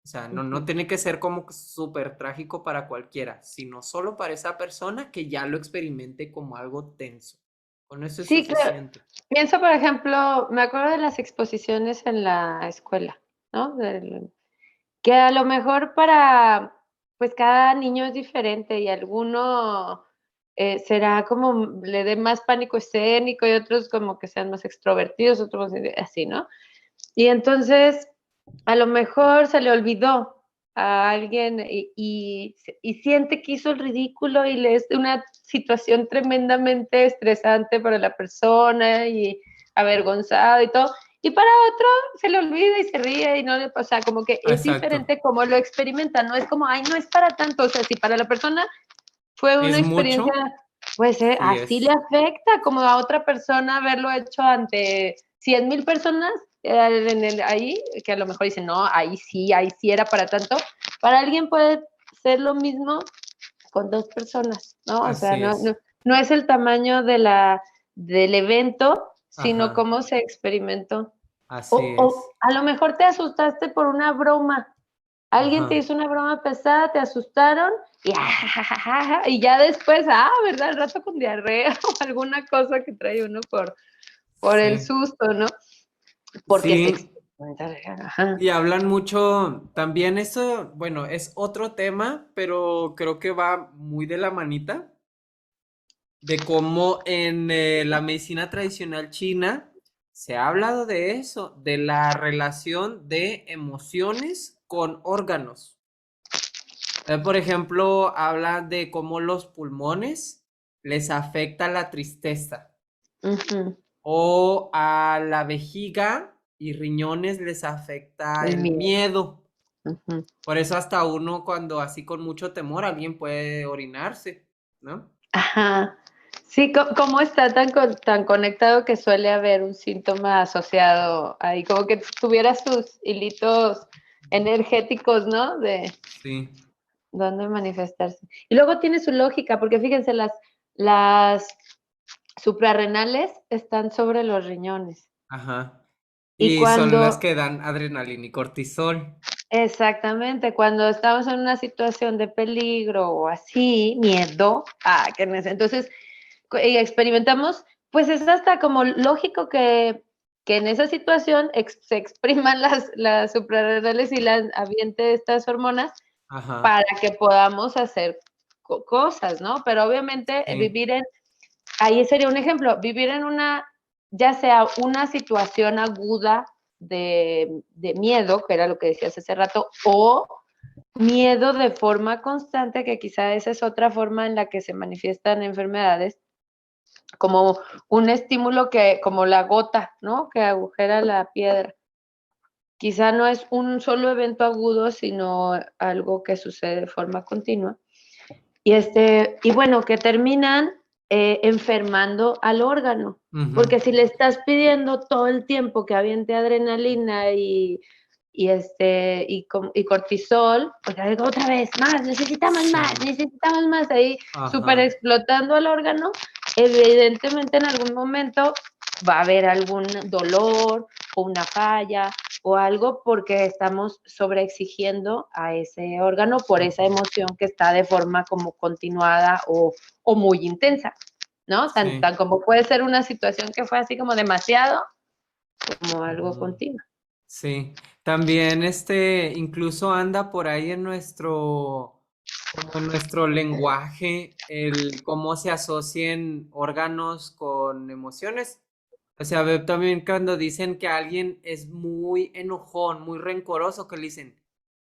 O sea, no tiene que ser como súper trágico para cualquiera, sino solo para esa persona que ya lo experimente como algo tenso. Con eso es sí, claro. suficiente. Pienso, por ejemplo, me acuerdo de las exposiciones en la escuela, ¿no? Que a lo mejor para, pues cada niño es diferente y alguno será como le dé más pánico escénico y otros como que sean más extrovertidos, otros así, ¿no? Y entonces a lo mejor se le olvidó a alguien y siente que hizo el ridículo y le es una situación tremendamente estresante para la persona y avergonzado y todo. Y para otro se le olvida y se ríe y no le pasa, como que es Exacto. diferente como lo experimenta, no es como, ay, no es para tanto, o sea, si para la persona fue una ¿Es experiencia, mucho? pues Sí así le es. afecta, como a otra persona haberlo hecho ante 100,000 personas ahí, que a lo mejor dicen, no, ahí sí era para tanto. Para alguien puede ser lo mismo con 2 personas, ¿no? O sea, Así es. no es el tamaño del evento, sino Ajá. cómo se experimentó. Así O es. a lo mejor te asustaste por una broma. Alguien te Ajá. hizo una broma pesada, te asustaron y, y ya después, ¿verdad? Al rato con diarrea o alguna cosa que trae uno por el Sí. susto, ¿no? Porque se Sí. experimenta. Ajá. Y hablan mucho, también eso, bueno, es otro tema, pero creo que va muy de la manita, de cómo en la medicina tradicional china se ha hablado de eso, de la relación de emociones con órganos. Por ejemplo, habla de cómo los pulmones les afecta la tristeza Ujú. o a la vejiga y riñones les afecta El el miedo. miedo. Ujú. Por eso hasta uno cuando así con mucho temor alguien puede orinarse, ¿no? Ajá. Sí, cómo está tan conectado que suele haber un síntoma asociado ahí, como que tuviera sus hilitos energéticos, ¿no? De Sí, dónde manifestarse. Y luego tiene su lógica, porque fíjense, las suprarrenales están sobre los riñones. ajá. Y Y son las cuando, que dan adrenalina y cortisol. exactamente, cuando estamos en una situación de peligro o así, miedo, entonces y experimentamos, pues es hasta como lógico que en esa situación se expriman las suprarrenales y las aviente estas hormonas Ajá, para que podamos hacer cosas, ¿no? Pero obviamente sí, ahí sería un ejemplo, vivir en una, ya sea una situación aguda de miedo, que era lo que decías hace rato, o miedo de forma constante, que quizá esa es otra forma en la que se manifiestan enfermedades, como un estímulo como la gota, ¿no? Que agujera la piedra. Quizá no es un solo evento agudo, sino algo que sucede de forma continua. Y bueno, que terminan enfermando al órgano. ujú, Porque si le estás pidiendo todo el tiempo que aviente adrenalina y cortisol, pues otra vez, sí, necesitamos más, ahí súper ajá, explotando al órgano, evidentemente en algún momento va a haber algún dolor o una falla o algo porque estamos sobreexigiendo a ese órgano por esa ujú, emoción que está de forma como continuada o muy intensa, ¿no? Tan sí, como puede ser una situación que fue así como demasiado, como algo ujú, continuo. sí. También incluso anda por ahí en como en nuestro lenguaje, el cómo se asocian órganos con emociones. O sea, veo también cuando dicen que alguien es muy enojón, muy rencoroso, que le dicen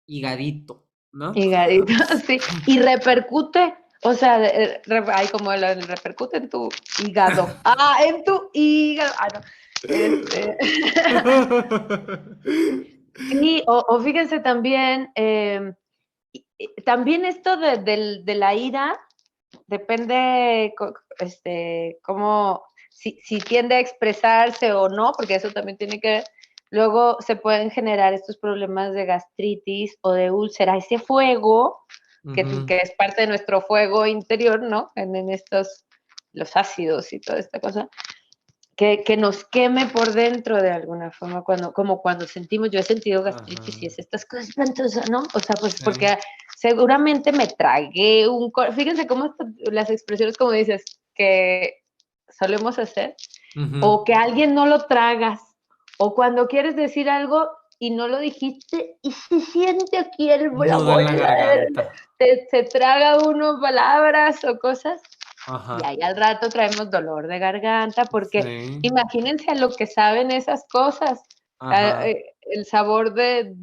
higadito, ¿no? Higadito, sí, y repercute, o sea, hay como repercute en tu hígado. En tu hígado. No. Este, sí, o fíjense también, también esto de la ira depende cómo, si tiende a expresarse o no, porque eso también tiene que ver. Luego se pueden generar estos problemas de gastritis o de úlcera, ese fuego Ujú, que es parte de nuestro fuego interior, ¿no? En estos, los ácidos y toda esta cosa, que nos queme por dentro de alguna forma, como cuando sentimos, yo he sentido gastritis y ajá, es estas cosas espantosas, ¿no? O sea, pues sí, porque seguramente me tragué fíjense cómo las expresiones, como dices, que solemos hacer, ujú. o que alguien no lo tragas, o cuando quieres decir algo y no lo dijiste y se siente aquí la Nudo en la bola, garganta. se traga uno palabras o cosas y Ajá, ahí al rato traemos dolor de garganta, porque sí, imagínense a lo que saben esas cosas, ajá. el sabor de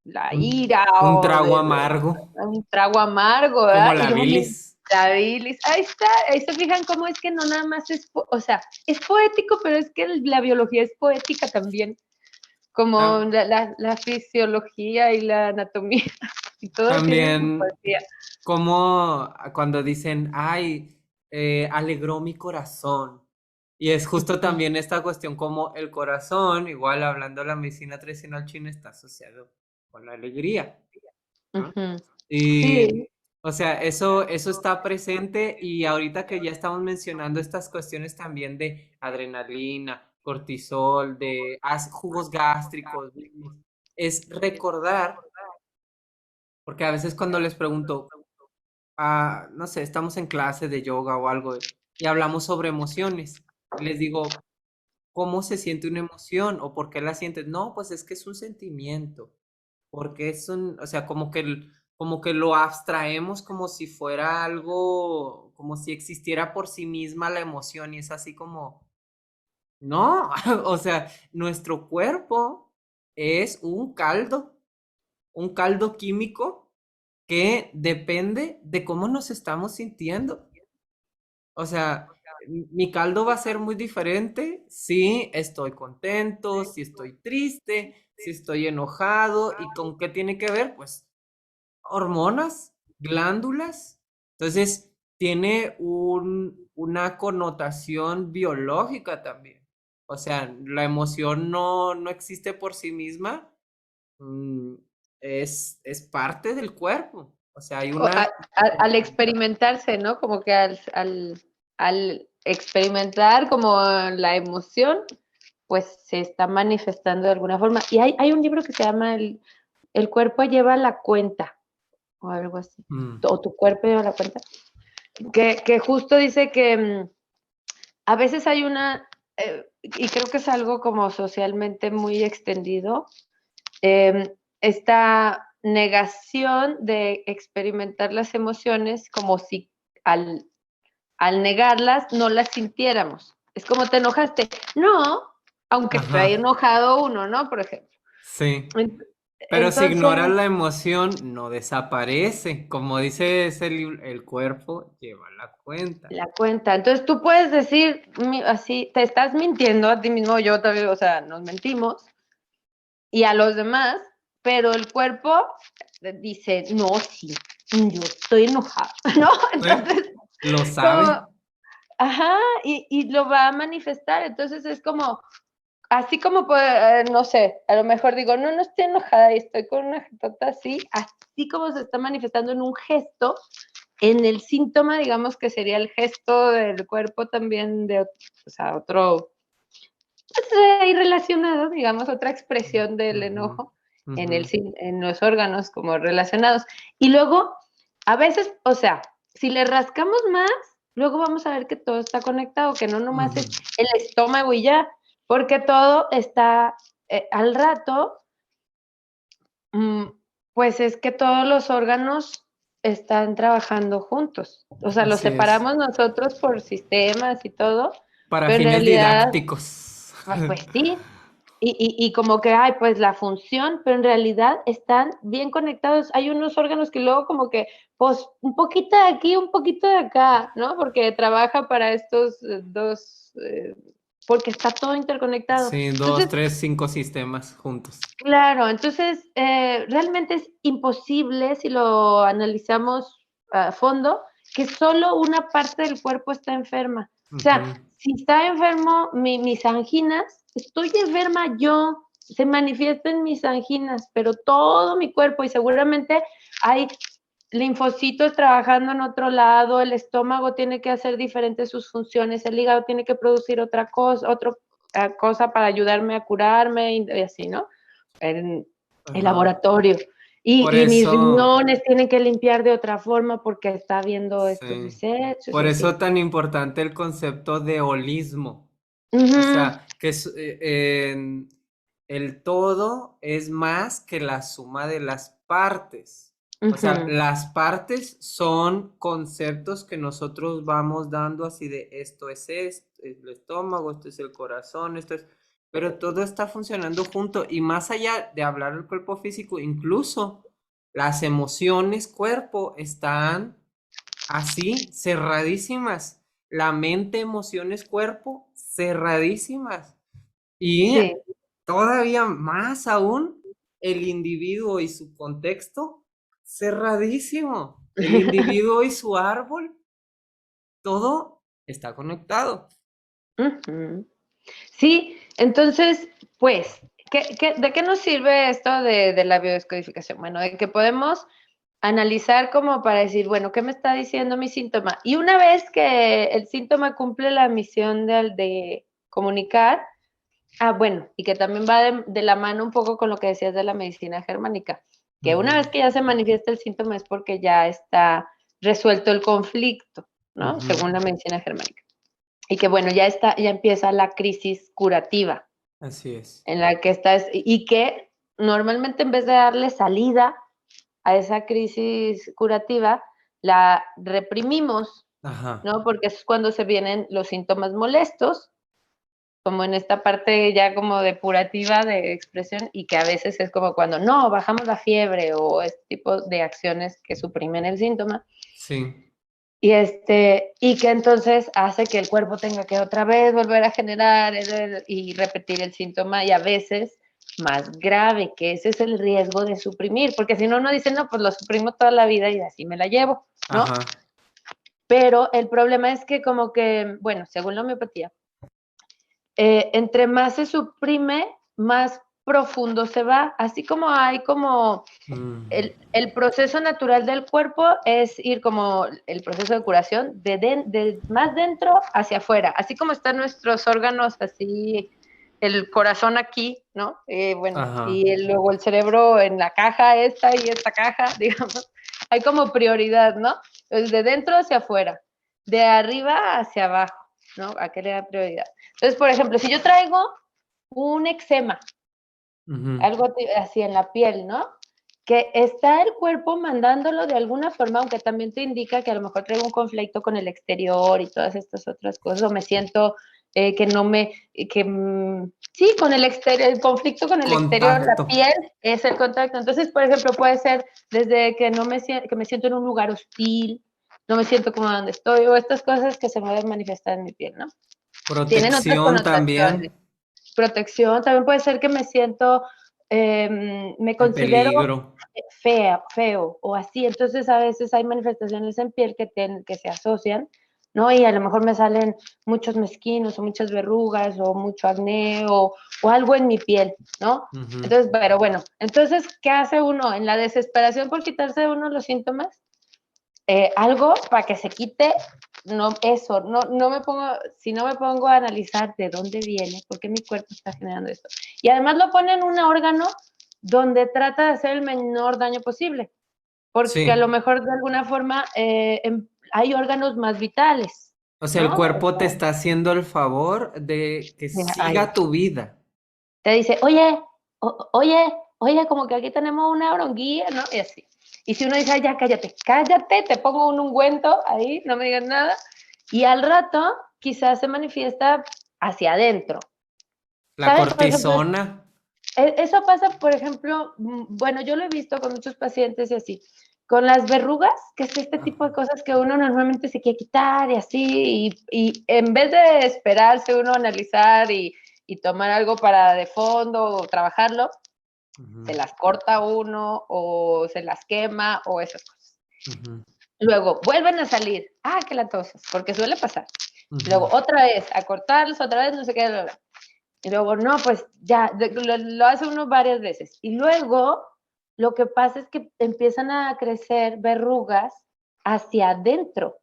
la Un, ira un o trago de amargo, un trago amargo, como ¿verdad? Y la luego bilis. la bilis, ahí está, ahí se fijan cómo es que no nada más o sea, es poético, pero es que la biología es poética también, como Tam- la fisiología y la anatomía, y todo tiene su También poesía. como cuando dicen, ay, alegró mi corazón. Y es justo también esta cuestión como el corazón, igual hablando de la medicina tradicional china, está asociado con la alegría, ¿no? Ujú. Sí, Y, o sea, eso está presente y ahorita que ya estamos mencionando estas cuestiones también de adrenalina, cortisol, de jugos gástricos, es recordar, porque a veces cuando les pregunto, no sé, estamos en clase de yoga o algo y hablamos sobre emociones, y les digo, ¿cómo se siente una emoción o por qué la sientes? No, pues es que es un sentimiento. Porque o sea, como que lo abstraemos como si fuera algo, como si existiera por sí misma la emoción y es así como, no, o sea, nuestro cuerpo es un caldo químico que depende de cómo nos estamos sintiendo. O sea, mi caldo va a ser muy diferente si estoy contento, si estoy triste, si estoy enojado y con qué tiene que ver, pues hormonas, glándulas. Entonces, tiene una connotación biológica también. O sea, la emoción no existe por sí misma, mm, es parte del cuerpo. O sea, hay una... al experimentarse, ¿no? Como que al experimentar como la emoción, pues se está manifestando de alguna forma. Y hay un libro que se llama El cuerpo lleva la cuenta, o algo así, o tu cuerpo lleva la cuenta, que justo dice que a veces hay y creo que es algo como socialmente muy extendido, esta negación de experimentar las emociones como si al negarlas no las sintiéramos. Es como te enojaste. No, aunque esté Ajá, enojado uno, ¿no? Por ejemplo. sí. Pero si Entonces, ignoras la emoción, no desaparece. Como dice ese libro, el cuerpo lleva la cuenta. la cuenta. Entonces tú puedes decir así, te estás mintiendo a ti mismo, yo también, o sea, nos mentimos, y a los demás, pero el cuerpo dice, no, sí, yo estoy enojada, ¿no? ¿Eh? Entonces, Lo como, sabe. ajá, y lo va a manifestar. Entonces es como, así como, no sé, a lo mejor digo, no, no estoy enojada y estoy con una jetota así como se está manifestando en un gesto, en el síntoma, digamos que sería el gesto del cuerpo también de, o sea, otro, pues, relacionado, digamos, otra expresión del Ujú, enojo ujú. en los órganos como relacionados. Y luego, a veces, o sea, si le rascamos más, luego vamos a ver que todo está conectado, que no nomás es Ujú. el estómago y ya, porque todo está al rato, mm, pues es que todos los órganos están trabajando juntos. O sea, los Así es. separamos nosotros por sistemas y todo, Para pero en fines realidad, didácticos. pues sí, y como que hay pues la función, pero en realidad están bien conectados. Hay unos órganos que luego como que, pues un poquito de aquí, un poquito de acá, ¿no? Porque trabaja para estos dos, porque está todo interconectado. Sí, dos, Entonces, tres, cinco sistemas juntos. claro, entonces realmente es imposible si lo analizamos a fondo que solo una parte del cuerpo está enferma. O sea, Ujú. si está enfermo mis anginas, estoy enferma yo, se manifiestan mis anginas, pero todo mi cuerpo y seguramente hay linfocitos trabajando en otro lado, el estómago tiene que hacer diferentes sus funciones, el hígado tiene que producir otra cosa para ayudarme a curarme y así, ¿no? En el Ajá. laboratorio. Por Y mis eso, riñones tienen que limpiar de otra forma porque está viendo estos sí. desechos Por y eso así. tan importante el concepto de holismo. O Ujú, sea, que el todo es más que la suma de las partes. O sea, ujú, las partes son conceptos que nosotros vamos dando así de esto es esto, es el estómago, esto es el corazón, esto es... Pero todo está funcionando junto y más allá de hablar del cuerpo físico, incluso las emociones, cuerpo, están así, cerradísimas. La mente, emociones, cuerpo, cerradísimas. Y sí. todavía más aún, el individuo y su contexto, cerradísimo. El individuo y su árbol, todo está conectado. Ujú. Sí, entonces, pues, de qué nos sirve esto de la biodescodificación? Bueno, de que podemos analizar como para decir, bueno, ¿qué me está diciendo mi síntoma? Y una vez que el síntoma cumple la misión de comunicar, bueno, y que también va de la mano un poco con lo que decías de la medicina germánica, que una vez Ujú, que ya se manifiesta el síntoma es porque ya está resuelto el conflicto, ¿no? ujú. Según la medicina germánica. Y que bueno, ya empieza la crisis curativa, Así es. en la que estás, y que normalmente en vez de darle salida a esa crisis curativa, la reprimimos, Ajá. ¿no? Porque es cuando se vienen los síntomas molestos, como en esta parte ya como depurativa de expresión, y que a veces es como cuando no, bajamos la fiebre o este tipo de acciones que suprimen el síntoma. Sí. Y que entonces hace que el cuerpo tenga que otra vez volver a generar y repetir el síntoma y a veces más grave, que ese es el riesgo de suprimir, porque si no, uno dice, no, pues lo suprimo toda la vida y así me la llevo, ¿no? Ajá. Pero el problema es que como que, bueno, según la homeopatía, entre más se suprime, más profundo se va, así como hay como Mm. el proceso natural del cuerpo es ir como el proceso de curación de más dentro hacia afuera, así como están nuestros órganos así el corazón aquí, ¿no? Bueno, Ajá. y luego el cerebro en la caja esta y esta caja, digamos. Hay como prioridad, ¿no? Entonces, de dentro hacia afuera, de arriba hacia abajo, ¿no? ¿A qué le da prioridad? Entonces, por ejemplo, si yo traigo un eczema, Ujú. algo así en la piel, ¿no? Que está el cuerpo mandándolo de alguna forma, aunque también te indica que a lo mejor traigo un conflicto con el exterior y todas estas otras cosas, o me siento que no me, sí, con el exterior, el conflicto con el exterior, la Contacto. piel es el contacto. Entonces, por ejemplo, puede ser desde que no me, que me siento en un lugar hostil, no me siento como donde estoy, o estas cosas que se me deben manifestar en mi piel, ¿no? Tienen otras Protección connotaciones. también. Protección, también puede ser que me siento, me De considero peligro. feo o así, entonces a veces hay manifestaciones en piel que se asocian, ¿no? Y a lo mejor me salen muchos mezquinos o muchas verrugas o mucho acné o algo en mi piel, ¿no? Ujú. Entonces, pero bueno, entonces, ¿qué hace uno? En la desesperación por quitarse uno los síntomas, algo para que se quite, no, eso, no me pongo, si no me pongo a analizar de dónde viene, por qué mi cuerpo está generando esto. Y además lo pone en un órgano donde trata de hacer el menor daño posible, porque a lo Sí. mejor de alguna forma hay órganos más vitales, O sea, el ¿no? cuerpo te está haciendo el favor de que Ay, siga tu vida. te dice, oye, oye, oye, como que aquí tenemos una bronquilla, ¿no? Y así. Y si uno dice, ay, ya cállate, cállate, te pongo un ungüento ahí, no me digas nada. Y al rato quizás se manifiesta hacia adentro. La ¿Sabes? Por ejemplo, cortisona. eso pasa, por ejemplo, bueno, yo lo he visto con muchos pacientes y así. Con las verrugas, que es este tipo de Ajá. cosas que uno normalmente se quiere quitar y así, y en vez de esperarse uno a analizar y tomar algo para de fondo o trabajarlo, se Ujú, las corta uno o se las quema o esas cosas. ujú, Luego vuelven a salir, que la tosas, porque suele pasar. Luego ujú. otra vez a cortarlos, otra vez no sé qué, bla, bla. Y luego no, pues ya, lo hace uno varias veces. Y luego lo que pasa es que empiezan a crecer verrugas hacia adentro.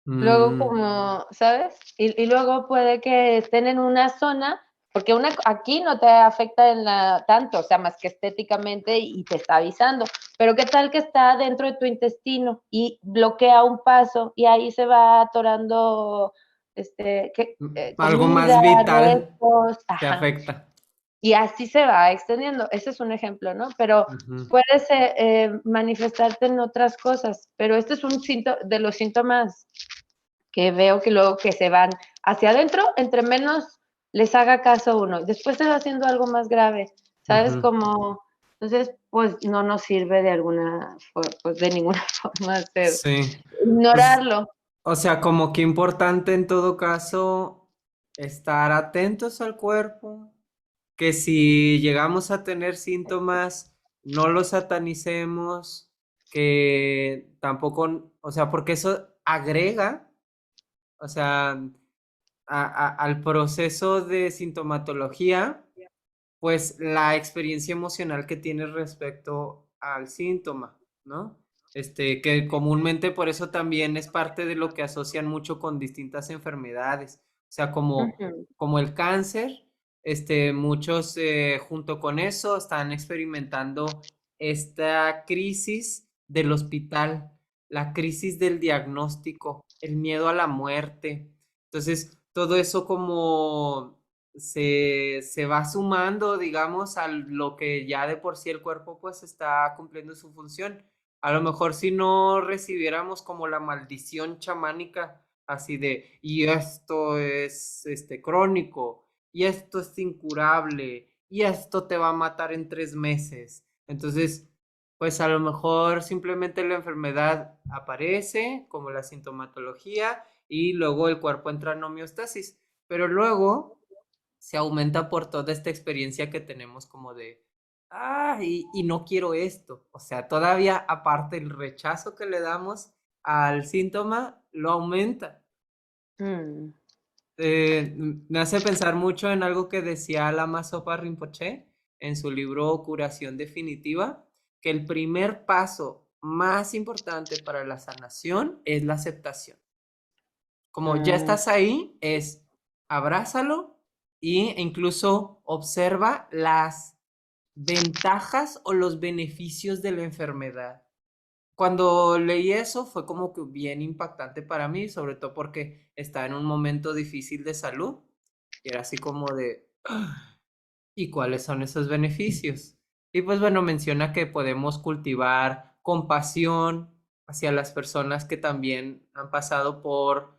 Luego Mm, como, ¿sabes? Y luego puede que estén en una zona, porque aquí no te afecta tanto, o sea, más que estéticamente y te está avisando, pero qué tal que está dentro de tu intestino y bloquea un paso y ahí se va atorando algo comida, más vital restos, te ajá, afecta. y así se va extendiendo. Ese es un ejemplo, ¿no? Pero Ujú. puedes manifestarte en otras cosas, pero este es un de los síntomas que veo que luego que se van hacia adentro, entre menos les haga caso uno. Después se va haciendo algo más grave, ¿sabes? Ujú. Como, entonces, pues no nos sirve de alguna, pues de ninguna forma hacer, Sí. Pues, ignorarlo. o sea, como que importante en todo caso estar atentos al cuerpo, que si llegamos a tener síntomas, no los satanicemos, que tampoco, o sea, porque eso agrega, o sea, al proceso de sintomatología, pues la experiencia emocional que tienes respecto al síntoma, ¿no? Que comúnmente por eso también es parte de lo que asocian mucho con distintas enfermedades, o sea, Ujú. como el cáncer, muchos junto con eso están experimentando esta crisis del hospital, la crisis del diagnóstico, el miedo a la muerte. Entonces, todo eso como se va sumando, digamos, a lo que ya de por sí el cuerpo pues está cumpliendo su función. A lo mejor si no recibiéramos como la maldición chamánica, así de, y esto es crónico, y esto es incurable, y esto te va a matar en 3 meses. Entonces, pues a lo mejor simplemente la enfermedad aparece como la sintomatología y luego el cuerpo entra en homeostasis. Pero luego se aumenta por toda esta experiencia que tenemos como de, y no quiero esto. O sea, todavía aparte el rechazo que le damos al síntoma, lo aumenta. Mm. Me hace pensar mucho en algo que decía Lama Zopa Rinpoche en su libro Curación Definitiva, que el primer paso más importante para la sanación es la aceptación. Como ya Mm. estás ahí, es abrázalo y incluso observa las ventajas o los beneficios de la enfermedad. Cuando leí eso fue como que bien impactante para mí, sobre todo porque estaba en un momento difícil de salud y era así como de, "Ah, ¿y cuáles son esos beneficios?". Y pues bueno, menciona que podemos cultivar compasión hacia las personas que también han pasado por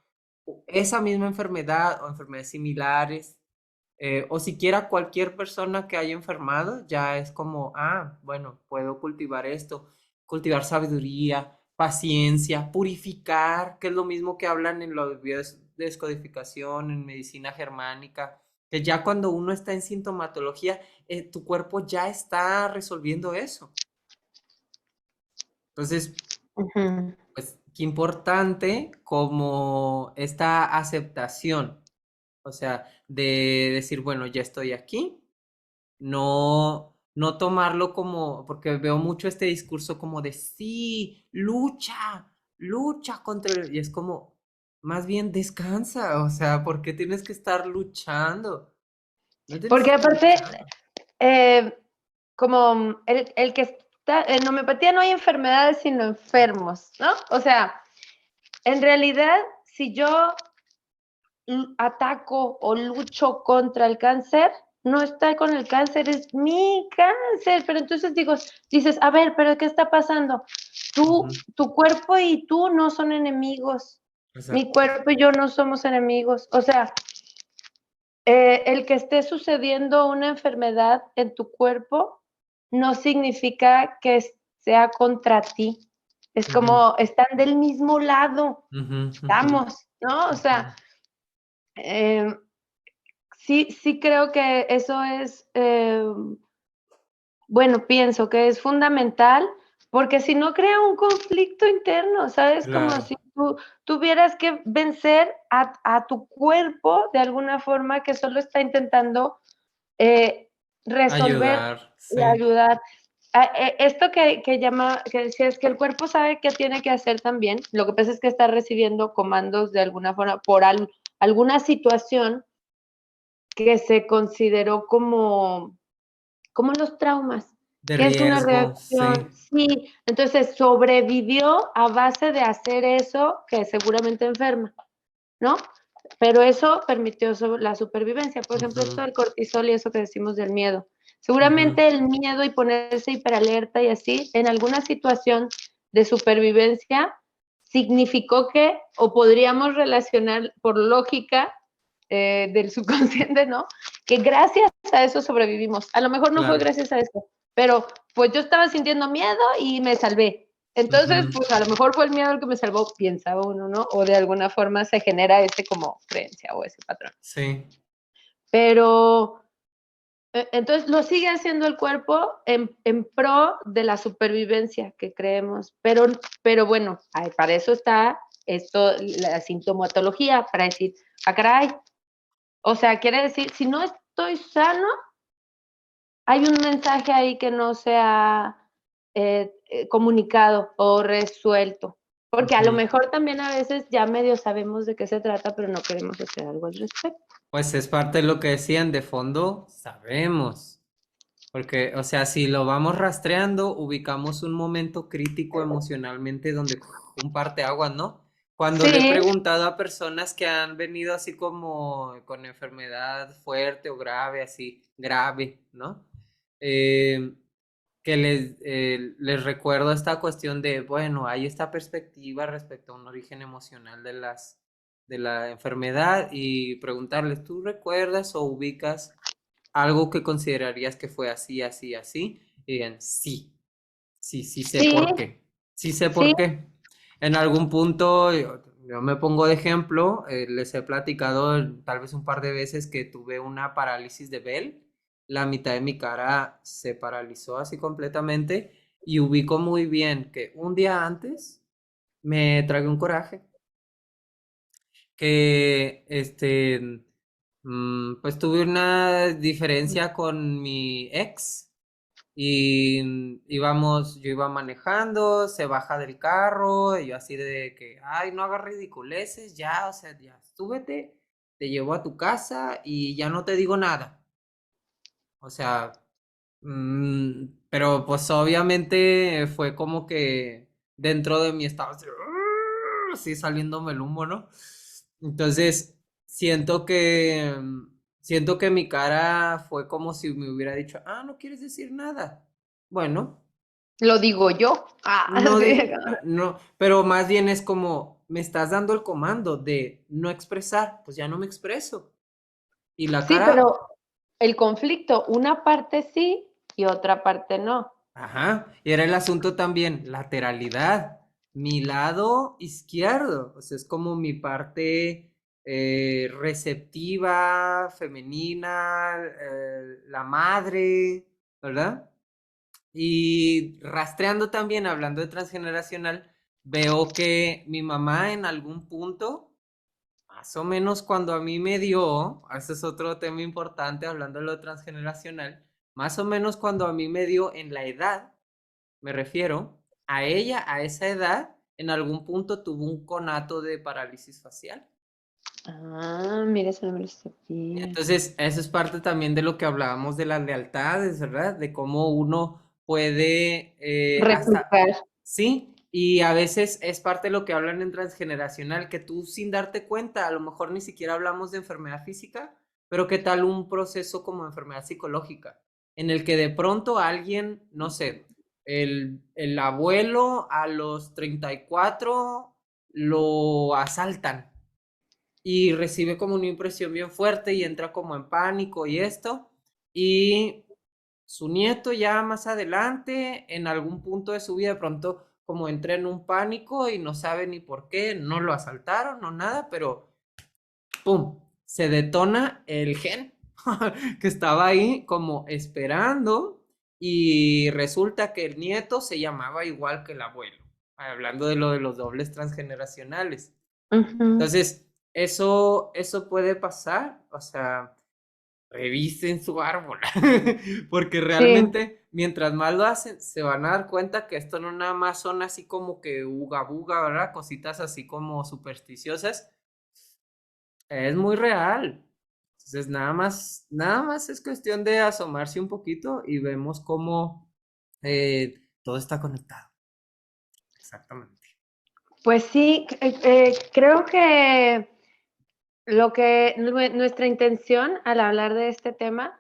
esa misma enfermedad o enfermedades similares, o siquiera cualquier persona que haya enfermado, ya es como, ah, bueno, puedo cultivar esto, cultivar sabiduría, paciencia, purificar, que es lo mismo que hablan en los descodificación, en medicina germánica, que ya cuando uno está en sintomatología, tu cuerpo ya está resolviendo eso. Entonces, Ujú. pues, qué importante como esta aceptación, o sea, de decir, bueno, ya estoy aquí, no tomarlo como, porque veo mucho este discurso como de sí, lucha, lucha contra y es como, más bien descansa, o sea, ¿por qué tienes que estar luchando? No tienes Porque que estar aparte, luchando. como el que está, en homeopatía no hay enfermedades sino enfermos, ¿no? O sea, en realidad, si yo ataco o lucho contra el cáncer, no está con el cáncer, es mi cáncer. Pero entonces dices, a ver, pero ¿qué está pasando? Ujú, Tu cuerpo y tú no son enemigos. Mi exacto. cuerpo y yo no somos enemigos. O sea, el que esté sucediendo una enfermedad en tu cuerpo no significa que sea contra ti. Es Ujú, como están del mismo lado, ujú, ujú, estamos, ¿no? O ujú. sea, eh, sí creo que eso es, bueno, pienso que es fundamental, porque si no crea un conflicto interno, ¿sabes? Como Claro, si tú tuvieras que vencer a tu cuerpo de alguna forma que solo está intentando resolver ayudar, y sí. ayudar. Esto que decías que el cuerpo sabe qué tiene que hacer también, lo que pasa es que está recibiendo comandos de alguna forma por alguna situación que se consideró como los traumas, De que es una riesgo, reacción, sí. sí, entonces sobrevivió a base de hacer eso que seguramente enferma, ¿no? Pero eso permitió la supervivencia. Por ejemplo, esto Ujú, del cortisol y eso que decimos del miedo. ujú. Seguramente el miedo y ponerse hiperalerta y así, en alguna situación de supervivencia, significó que, o podríamos relacionar por lógica del subconsciente, ¿no? Que gracias a eso sobrevivimos. A lo mejor no fue Claro. gracias a eso, pero pues yo estaba sintiendo miedo y me salvé. Entonces, Ujú, pues a lo mejor fue el miedo el que me salvó, piensa uno, ¿no? O de alguna forma se genera ese como creencia o ese patrón. sí. Pero entonces lo sigue haciendo el cuerpo en pro de la supervivencia que creemos. Pero bueno, ay, para eso está esto, la sintomatología, para decir, ah, caray. O sea, quiere decir, si no estoy sano, hay un mensaje ahí que no se ha comunicado o resuelto. Porque a lo Ujú. mejor también a veces ya medio sabemos de qué se trata, pero no queremos hacer algo al respecto. Pues es parte de lo que decían, de fondo sabemos, porque, o sea, si lo vamos rastreando, ubicamos un momento crítico emocionalmente donde un parteaguas, ¿no? Cuando le he Sí, preguntado a personas que han venido así como con enfermedad fuerte o grave, así, grave, ¿no? Eh, que les recuerdo esta cuestión de, bueno, hay esta perspectiva respecto a un origen emocional de la enfermedad y preguntarles, ¿tú recuerdas o ubicas algo que considerarías que fue así, así, así? Y digan, sí, sí, sí sé sí, por qué, sí sé sí, por qué. En algún punto, yo me pongo de ejemplo, les he platicado tal vez un par de veces que tuve una parálisis de Bell, la mitad de mi cara se paralizó así completamente y ubico muy bien que un día antes me tragué un coraje que pues tuve una diferencia con mi ex y yo iba manejando, se baja del carro y yo así de que, ay, no hagas ridiculeces, ya, o sea, ya, súbete. te llevo a tu casa y ya no te digo nada. O sea, pero pues obviamente fue como que dentro de mí estaba así, así saliéndome el humo, ¿no? Entonces, siento que mi cara fue como si me hubiera dicho, ah, no quieres decir nada. Bueno, Lo digo yo. no Sí. no, pero más bien es como, me estás dando el comando de no expresar, pues ya no me expreso. Y la Sí, cara, pero el conflicto, una parte sí y otra parte no. ajá, y era el asunto también, lateralidad, mi lado izquierdo, o sea, es como mi parte receptiva, femenina, la madre, ¿verdad? Y rastreando también, hablando de transgeneracional, veo que mi mamá en algún punto, más o menos cuando a mí me dio, ese es otro tema importante hablando de lo transgeneracional, más o menos cuando a mí me dio en la edad, me refiero, a ella, a esa edad, en algún punto tuvo un conato de parálisis facial. Ah, mira, eso no me lo sabía. Entonces, eso es parte también de lo que hablábamos de las lealtades, ¿verdad? De cómo uno puede hasta, Replicar. sí, y a veces es parte de lo que hablan en transgeneracional, que tú sin darte cuenta, a lo mejor ni siquiera hablamos de enfermedad física, pero qué tal un proceso como enfermedad psicológica, en el que de pronto alguien, no sé, el abuelo a los 34 lo asaltan y recibe como una impresión bien fuerte y entra como en pánico y esto. Y su nieto ya más adelante, en algún punto de su vida, de pronto como entra en un pánico y no sabe ni por qué, no lo asaltaron, no nada, pero ¡pum! Se detona el gen que estaba ahí como esperando y resulta que el nieto se llamaba igual que el abuelo, hablando de lo de los dobles transgeneracionales. Ujú. Entonces, eso puede pasar, o sea, revisen su árbol, porque Sí, realmente mientras más lo hacen, se van a dar cuenta que esto no nada más son así como que uga buga, ¿verdad? Cositas así como supersticiosas, es muy real. Entonces, nada más es cuestión de asomarse un poquito y vemos cómo todo está conectado. Exactamente. pues sí, creo que nuestra intención al hablar de este tema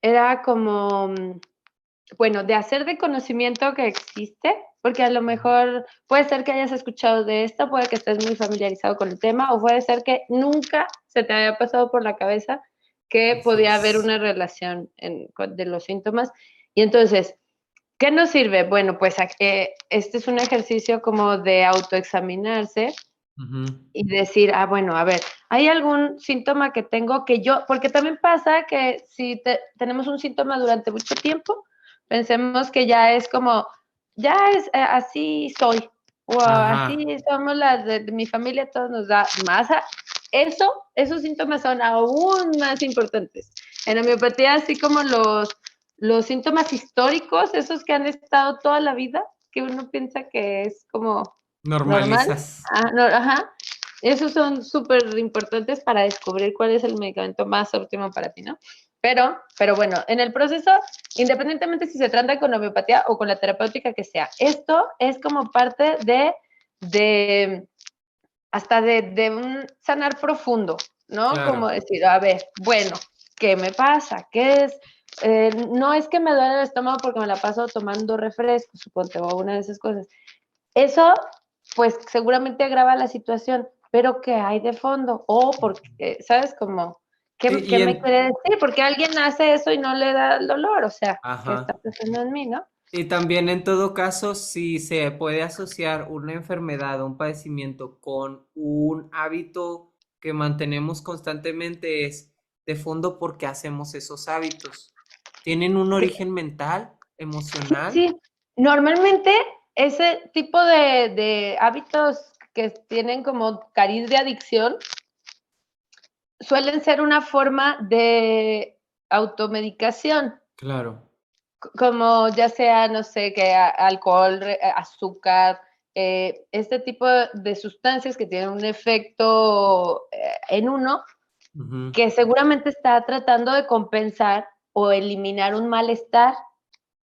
era como, bueno, de hacer de conocimiento que existe, porque a lo mejor puede ser que hayas escuchado de esto, puede que estés muy familiarizado con el tema, o puede ser que nunca se te haya pasado por la cabeza que Así podía haber es. una relación de los síntomas. Y entonces, ¿qué nos sirve? Bueno, pues este es un ejercicio como de autoexaminarse Ujú. y decir, ah, bueno, a ver, ¿hay algún síntoma que tengo que yo? Porque también pasa que si tenemos un síntoma durante mucho tiempo, pensemos que ya es como, ya es así soy, o así Ajá. somos las de mi familia, todos nos da más. Esos síntomas son aún más importantes. En homeopatía, así como los síntomas históricos, esos que han estado toda la vida, que uno piensa que es como normal. Normalizas. Ah, no, ajá. Esos son súper importantes para descubrir cuál es el medicamento más óptimo para ti, ¿no? Pero bueno, en el proceso, independientemente si se trata con homeopatía o con la terapéutica que sea, esto es como parte de hasta de un sanar profundo, ¿no? Como Claro. decir, a ver, bueno, ¿qué me pasa? ¿Qué es? No es que me duele el estómago porque me la paso tomando refresco, suponte, o una de esas cosas. Eso, pues seguramente agrava la situación, pero ¿qué hay de fondo? O porque, ¿sabes? Como, Sí, ¿qué me quiere decir? Porque alguien hace eso y no le da el dolor, o sea, ¿qué está ajá. pasando en mí, no? Y también en todo caso, si se puede asociar una enfermedad o un padecimiento con un hábito que mantenemos constantemente es de fondo porque hacemos esos hábitos. ¿Tienen un origen mental, emocional? Sí, normalmente ese tipo de hábitos que tienen como cariz de adicción suelen ser una forma de automedicación. Claro, Como ya sea, no sé, que alcohol, azúcar, este tipo de sustancias que tienen un efecto en uno, Ujú. que seguramente está tratando de compensar o eliminar un malestar,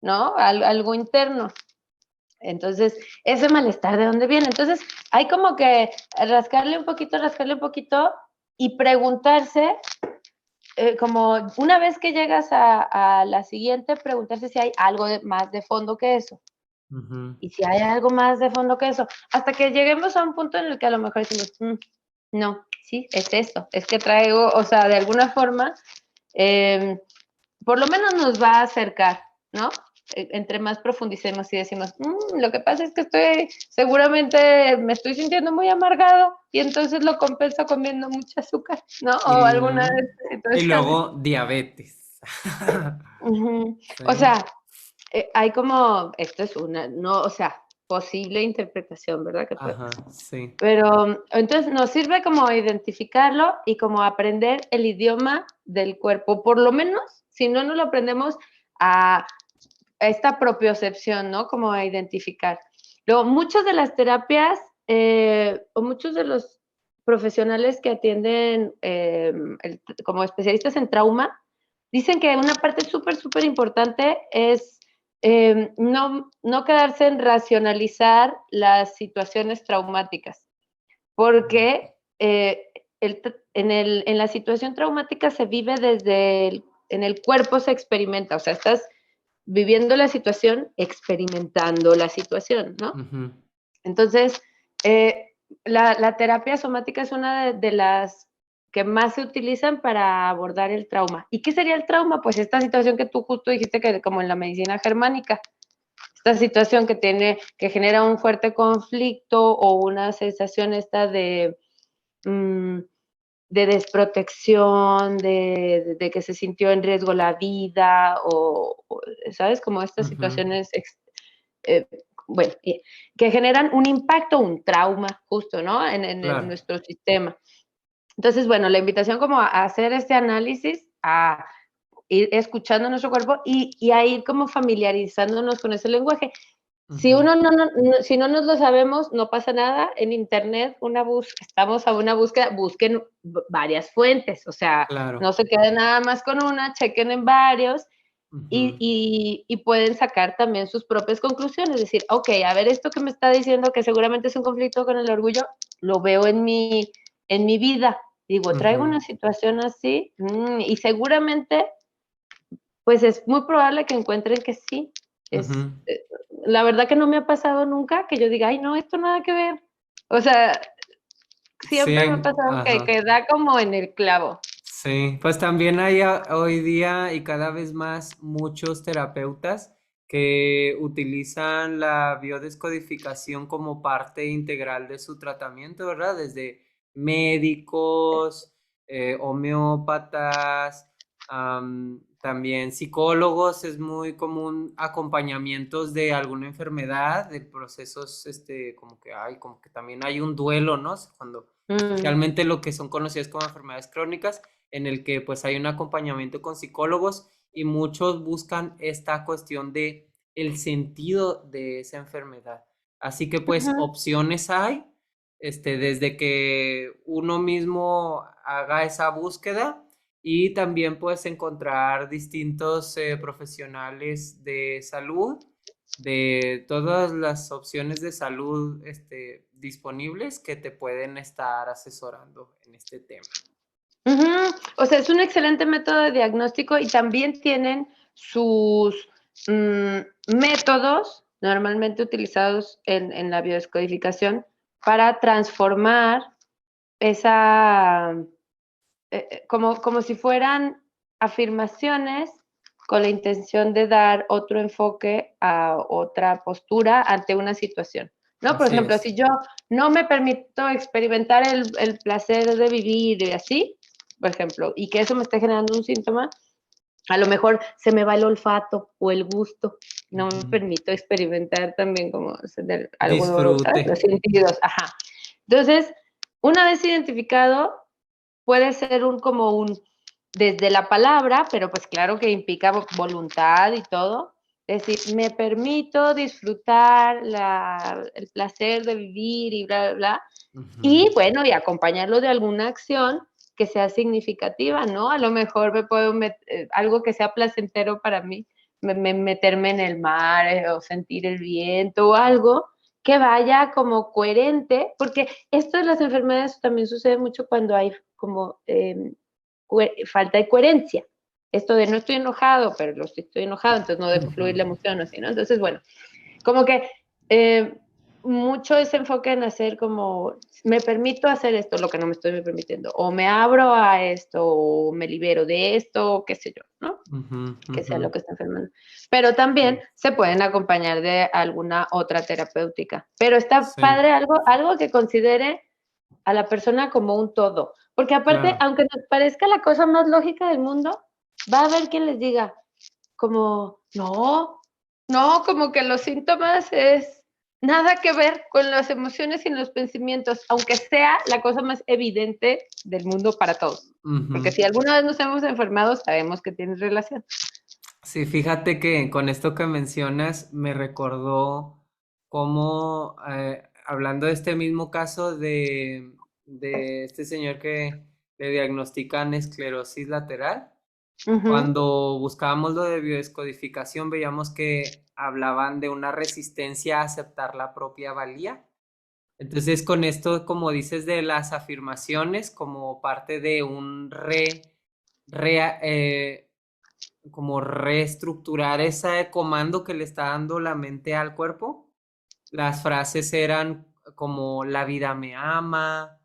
¿no? Algo interno. Entonces, ese malestar, ¿de dónde viene? Entonces, hay como que rascarle un poquito y preguntarse, como una vez que llegas a la siguiente, preguntarse si hay algo más de fondo que eso. Ujú. Y si hay algo más de fondo que eso, hasta que lleguemos a un punto en el que a lo mejor decimos, no, sí, es esto, es que traigo, o sea, de alguna forma, eh, por lo menos nos va a acercar, ¿no? Entre más profundicemos y decimos, lo que pasa es que seguramente me estoy sintiendo muy amargado y entonces lo compenso comiendo mucho azúcar, ¿no? O alguna Y, y situación. luego diabetes. O Sí. sea, hay como, esto es una, no, o sea, posible interpretación, ¿verdad? Que puede Ajá, pasar. sí. Pero entonces nos sirve como identificarlo y como aprender el idioma del cuerpo, por lo menos, si no nos lo aprendemos a esta propiocepción, ¿no? Como a identificar. Luego, muchas de las terapias o muchos de los profesionales que atienden como especialistas en trauma, dicen que una parte súper, súper importante es no quedarse en racionalizar las situaciones traumáticas, porque en la situación traumática se vive en el cuerpo se experimenta, o sea, estás viviendo la situación, experimentando la situación, ¿no? Ujú. Entonces, la terapia somática es una de las que más se utilizan para abordar el trauma. ¿Y qué sería el trauma? Pues esta situación que tú justo dijiste que como en la medicina germánica, esta situación que genera un fuerte conflicto o una sensación esta mm, de desprotección, de que se sintió en riesgo la vida, ¿sabes? Como estas Ujú. situaciones, eh, bueno, que generan un impacto, un trauma, justo, ¿no? En Claro. nuestro sistema. Entonces, bueno, la invitación como a hacer este análisis, a ir escuchando nuestro cuerpo y a ir como familiarizándonos con ese lenguaje. Si Ujú. uno si no nos lo sabemos, no pasa nada. En internet, estamos a una búsqueda, busquen varias fuentes, o sea, Claro. no se queden nada más con una, chequen en varios Ujú. y pueden sacar también sus propias conclusiones. Decir, ok, a ver, esto que me está diciendo que seguramente es un conflicto con el orgullo, lo veo en mi vida. Digo, traigo Ujú. una situación así y seguramente, pues es muy probable que encuentren que sí. Es, Ujú. la verdad que no me ha pasado nunca que yo diga, ay, no, esto nada que ver. O sea, siempre me ha Sí, pasado ajá. que da como en el clavo. Sí, pues también hay hoy día y cada vez más muchos terapeutas que utilizan la biodescodificación como parte integral de su tratamiento, ¿verdad? Desde médicos, homeópatas, también psicólogos, es muy común acompañamientos de alguna enfermedad, de procesos, como que también hay un duelo, ¿no? Cuando, Mm, especialmente lo que son conocidas como enfermedades crónicas en el que pues hay un acompañamiento con psicólogos y muchos buscan esta cuestión de el sentido de esa enfermedad. Así que pues ujú. opciones hay, desde que uno mismo haga esa búsqueda y también puedes encontrar distintos profesionales de salud, de todas las opciones de salud disponibles que te pueden estar asesorando en este tema. Ujú. O sea, es un excelente método de diagnóstico y también tienen sus métodos normalmente utilizados en la biodescodificación para transformar esa, como si fueran afirmaciones con la intención de dar otro enfoque a otra postura ante una situación. ¿No? Por Así ejemplo, es. si yo no me permito experimentar el placer de vivir y así, por ejemplo, y que eso me esté generando un síntoma, a lo mejor se me va el olfato o el gusto, no me Ujú. permito experimentar también como algunos, ¿sabes? Los Disfrute. sentidos, ajá. Entonces, una vez identificado, puede ser desde la palabra, pero pues claro que implica voluntad y todo. Es decir, me permito disfrutar el placer de vivir y bla, bla, bla. Ujú. Y bueno, y acompañarlo de alguna acción que sea significativa, ¿no? A lo mejor me puedo meter, algo que sea placentero para mí, meterme en el mar o sentir el viento o algo que vaya como coherente, porque esto de las enfermedades también sucede mucho cuando hay como falta de coherencia. Esto de no estoy enojado, pero lo estoy enojado, entonces no dejo fluir la emoción, así, ¿no? Entonces, bueno, como que mucho ese enfoque en hacer como, me permito hacer esto, lo que no me estoy permitiendo, o me abro a esto, o me libero de esto, o qué sé yo, ¿no? Que sea lo que está enfermando. Pero también se pueden acompañar de alguna otra terapéutica. Pero está Sí, padre algo que considere a la persona como un todo. Porque aparte, claro. aunque nos parezca la cosa más lógica del mundo, va a haber quien les diga, como, no, como que los síntomas es nada que ver con las emociones y los pensamientos, aunque sea la cosa más evidente del mundo para todos. Porque si alguna vez nos hemos enfermado, sabemos que tiene relación. Sí, fíjate que con esto que mencionas me recordó cómo, hablando de este mismo caso de este señor que le diagnostican esclerosis lateral, cuando buscábamos lo de biodescodificación veíamos que hablaban de una resistencia a aceptar la propia valía. Entonces, con esto, como dices, de las afirmaciones, como parte de un re, como reestructurar ese comando que le está dando la mente al cuerpo. Las frases eran como la vida me ama,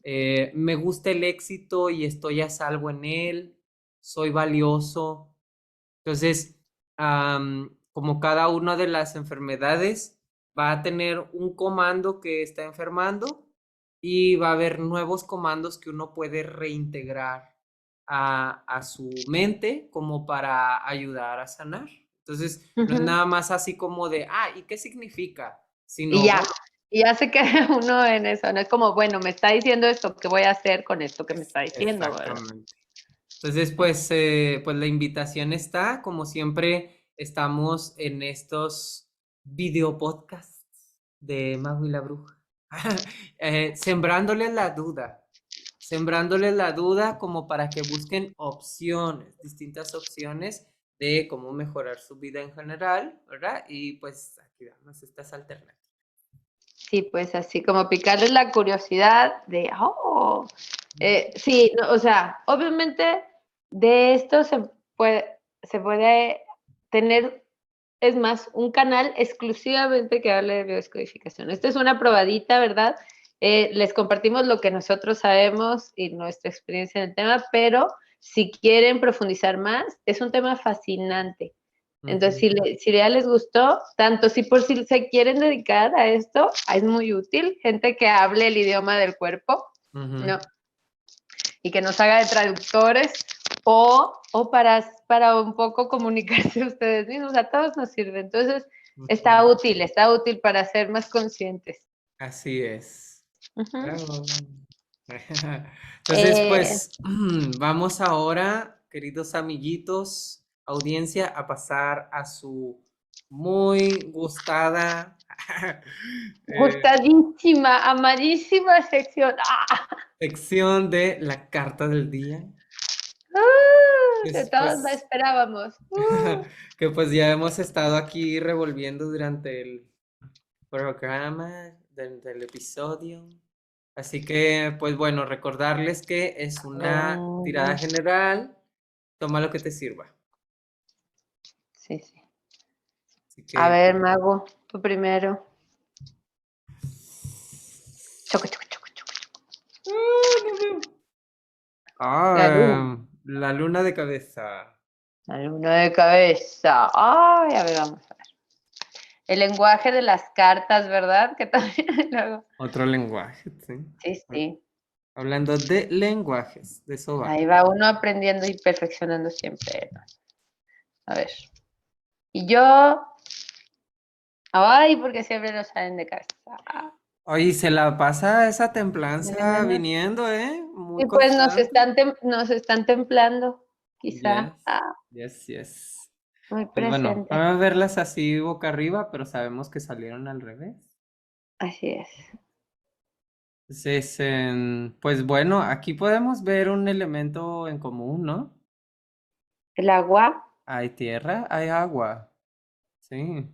me gusta el éxito y estoy a salvo en él, soy valioso. Entonces, como cada una de las enfermedades va a tener un comando que está enfermando y va a haber nuevos comandos que uno puede reintegrar a su mente como para ayudar a sanar. Entonces, no es nada más así como de, ¿y qué significa? Y Sino, ya, bueno, y ya se queda uno en eso, no es como, bueno, me está diciendo esto, ¿qué voy a hacer con esto que me está diciendo, verdad? exactamente. Entonces, pues la invitación está, como siempre, estamos en estos video podcasts de Mago y la Bruja, sembrándoles la duda como para que busquen opciones, distintas opciones de cómo mejorar su vida en general, ¿verdad? Y pues aquí damos estas alternativas. Sí, pues así como picarles la curiosidad de, sí, no, o sea, obviamente de esto se puede tener, es más, un canal exclusivamente que hable de biodescodificación. Esta es una probadita, ¿verdad? Les compartimos lo que nosotros sabemos y nuestra experiencia en el tema, pero si quieren profundizar más, es un tema fascinante. Entonces, si ya les gustó, tanto si por si se quieren dedicar a esto, es muy útil, gente que hable el idioma del cuerpo, ¿no? Y que nos haga de traductores o para un poco comunicarse ustedes mismos, a todos nos sirve. Entonces, está útil para ser más conscientes. Así es. Bravo. Entonces, Eh, pues vamos ahora, queridos amiguitos, audiencia, a pasar a su muy gustada eh, Gustadísima, amadísima sección. sección de la carta del día. De Es, todos la pues, esperábamos. que pues ya hemos estado aquí revolviendo durante el programa, durante el episodio. Así que, pues bueno, recordarles que es una tirada general. Toma lo que te sirva. Sí, sí. Así A que, ver, Mago, tú primero. Choco, choco, choco, choco. no veo. La luna. La luna de cabeza. La luna de cabeza. Ay, a ver, vamos a ver. El lenguaje de las cartas, ¿verdad? Que también luego. Otro lenguaje, sí. Sí, sí. Hablando de lenguajes, de eso va. Ahí va uno aprendiendo y perfeccionando siempre, ¿no? A ver. Y yo. Ay, porque siempre nos salen de casa. Oye, se la pasa esa templanza viniendo, ¿eh? Y Muy pues constante. nos están templando, Yes, quizá. yes, yes. Muy Pues bueno, presente. vamos a verlas así boca arriba, pero sabemos que salieron al revés. Así es. Entonces, pues bueno, aquí podemos ver un elemento en común, ¿no? El agua, Hay tierra, hay agua, sí.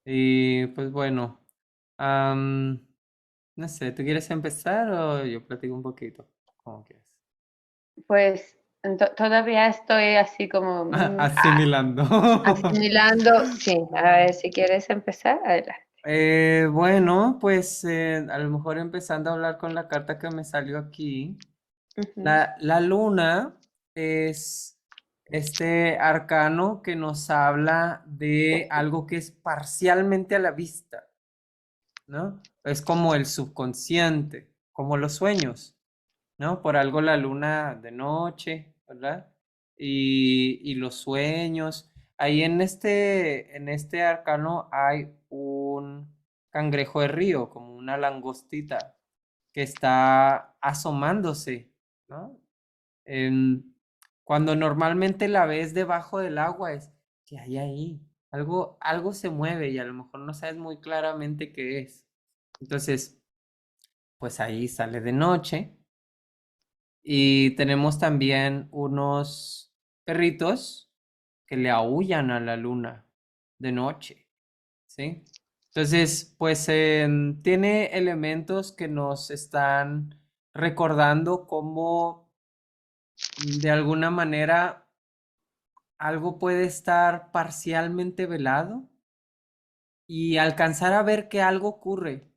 Y pues bueno, am, no sé, ¿tú quieres empezar o yo platico un poquito? Como quieres. pues todavía estoy así como Asimilando. asimilando. Sí, a ver si quieres empezar, adelante. Bueno, pues a lo mejor empezando a hablar con la carta que me salió aquí. Ujú. La luna es este arcano que nos habla de algo que es parcialmente a la vista, ¿no? Es como el subconsciente, como los sueños, ¿no? Por algo la luna de noche, ¿verdad? Y los sueños. Ahí en este arcano hay un cangrejo de río, como una langostita, que está asomándose, ¿no? Em, Cuando normalmente la ves debajo del agua es que hay ahí. Algo se mueve y a lo mejor no sabes muy claramente qué es. Entonces, pues ahí sale de noche. Y tenemos también unos perritos que le aúllan a la luna de noche, ¿sí? Entonces, pues tiene elementos que nos están recordando cómo de alguna manera algo puede estar parcialmente velado y alcanzar a ver que algo ocurre,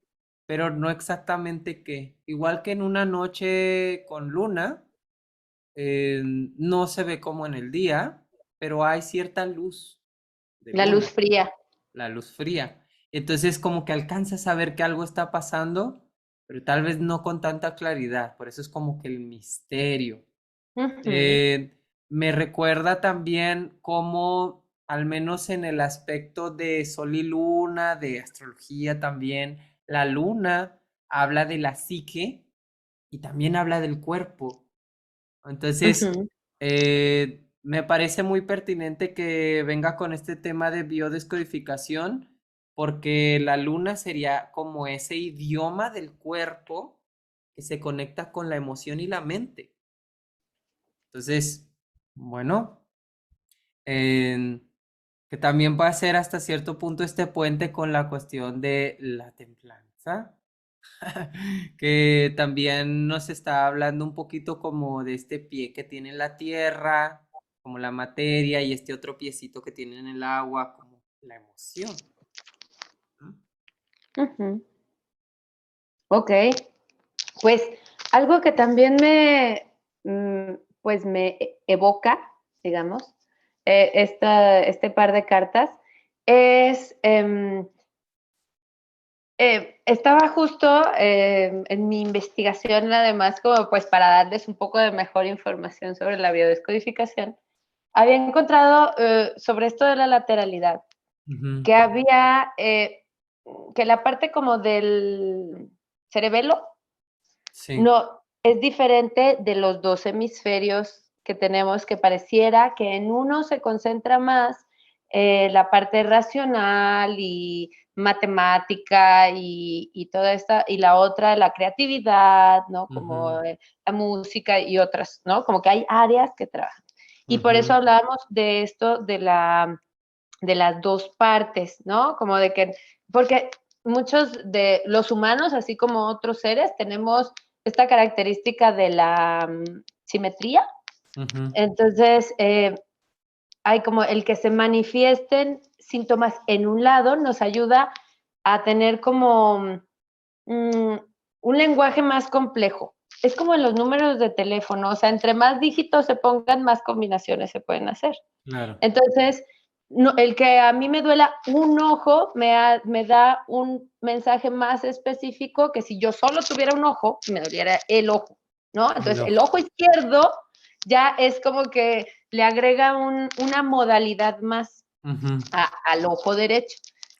pero no exactamente qué. Igual que en una noche con luna, no se ve como en el día, pero hay cierta luz de La luz luna, fría. la luz fría. Entonces como que alcanzas a ver que algo está pasando, pero tal vez no con tanta claridad. Por eso es como que el misterio. Ujú, Eh, Me recuerda también cómo, al menos en el aspecto de sol y luna, de astrología también, la luna habla de la psique y también habla del cuerpo. Entonces, ujú. me parece muy pertinente que venga con este tema de biodescodificación, porque la luna sería como ese idioma del cuerpo que se conecta con la emoción y la mente. Entonces, bueno, en- que también va a ser hasta cierto punto este puente con la cuestión de la templanza, que también nos está hablando un poquito como de este pie que tiene la tierra, como la materia, y este otro piecito que tiene en el agua, como la emoción, ¿no? Ujú. Ok, pues algo que también pues me evoca, digamos, este par de cartas, es, estaba justo en mi investigación, además, como pues para darles un poco de mejor información sobre la biodescodificación, había encontrado sobre esto de la lateralidad, Ujú. que había, que la parte como del cerebelo Sí. no es diferente de los dos hemisferios que tenemos, que pareciera que en uno se concentra más la parte racional y matemática y toda esta, y la otra la creatividad, ¿no? Como Ujú, la música y otras, ¿no? Como que hay áreas que trabajan. Y por eso ujú, hablábamos de esto de las dos partes, ¿no? Como de que, porque muchos de los humanos, así como otros seres, tenemos esta característica de la simetría. ujú, Entonces, hay como el que se manifiesten síntomas en un lado nos ayuda a tener como un lenguaje más complejo. Es como en los números de teléfono, o sea, entre más dígitos se pongan, más combinaciones se pueden hacer. claro. Entonces, no, el que a mí me duela un ojo me da un mensaje más específico que si yo solo tuviera un ojo, me doliera el ojo, ¿no? El Entonces, el ojo. ojo izquierdo ya es como que le agrega una modalidad más Ujú, al ojo derecho.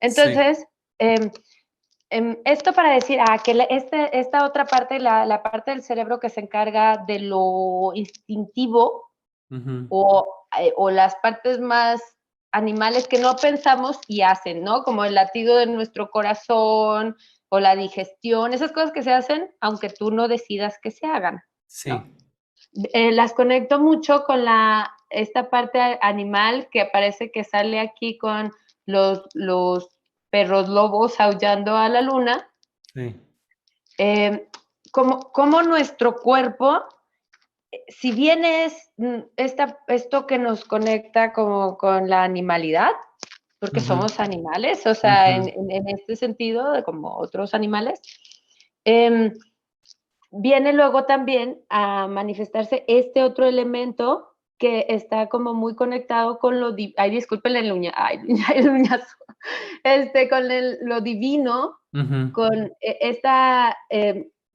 sí. Entonces, eh, esto para decir que esta otra parte, la parte del cerebro que se encarga de lo instintivo, Ujú, o las partes más animales que no pensamos y hacen, ¿no? Como el latido de nuestro corazón, o la digestión, esas cosas que se hacen aunque tú no decidas que se hagan, ¿no? Sí, Las conecto mucho con esta parte animal que parece que sale aquí con los perros lobos aullando a la luna. sí. Como nuestro cuerpo, si bien es esto que nos conecta como con la animalidad, porque Ujú, somos animales, o sea, ujú. en este sentido, como otros animales, eh, viene luego también a manifestarse este otro elemento que está como muy conectado con ay, disculpen el uña, ay, el uñazo, con lo divino, Ujú. con esta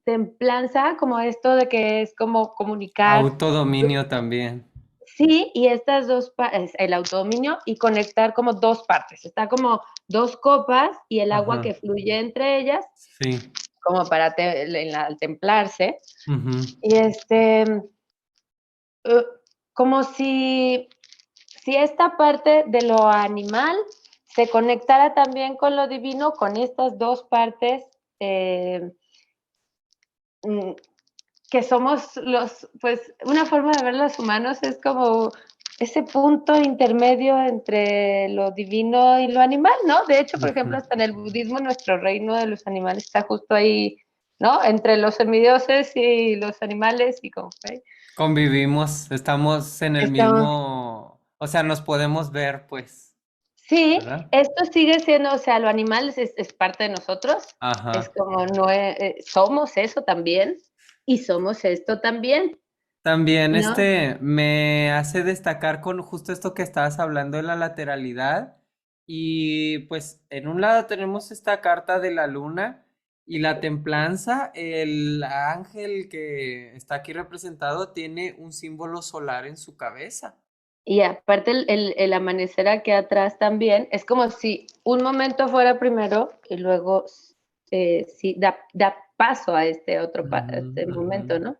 templanza, como esto de que es como comunicar, Autodominio también. sí, y estas dos, el autodominio y conectar como dos partes, está como dos copas y el agua Ajá. que fluye entre ellas, Sí. como para al templarse, Ujú. y como si esta parte de lo animal se conectara también con lo divino, con estas dos partes eh, mm, que somos pues una forma de ver los humanos es como ese punto intermedio entre lo divino y lo animal, ¿no? De hecho, por ejemplo, Ujú. hasta en el budismo nuestro reino de los animales está justo ahí, ¿no? Entre los semidioses y los animales y como, ¿eh? Convivimos, estamos en el Estamos, mismo, o sea, nos podemos ver, pues, sí, ¿verdad? esto sigue siendo, o sea, lo animal es parte de nosotros, es Ajá. como no somos eso también y somos esto también, También ¿no? me hace destacar con justo esto que estabas hablando de la lateralidad y pues en un lado tenemos esta carta de la luna y la templanza, el ángel que está aquí representado tiene un símbolo solar en su cabeza. Y aparte el amanecer aquí atrás también, es como si un momento fuera primero y luego sí da paso a este otro Ujú, a este ujú. momento, ¿no?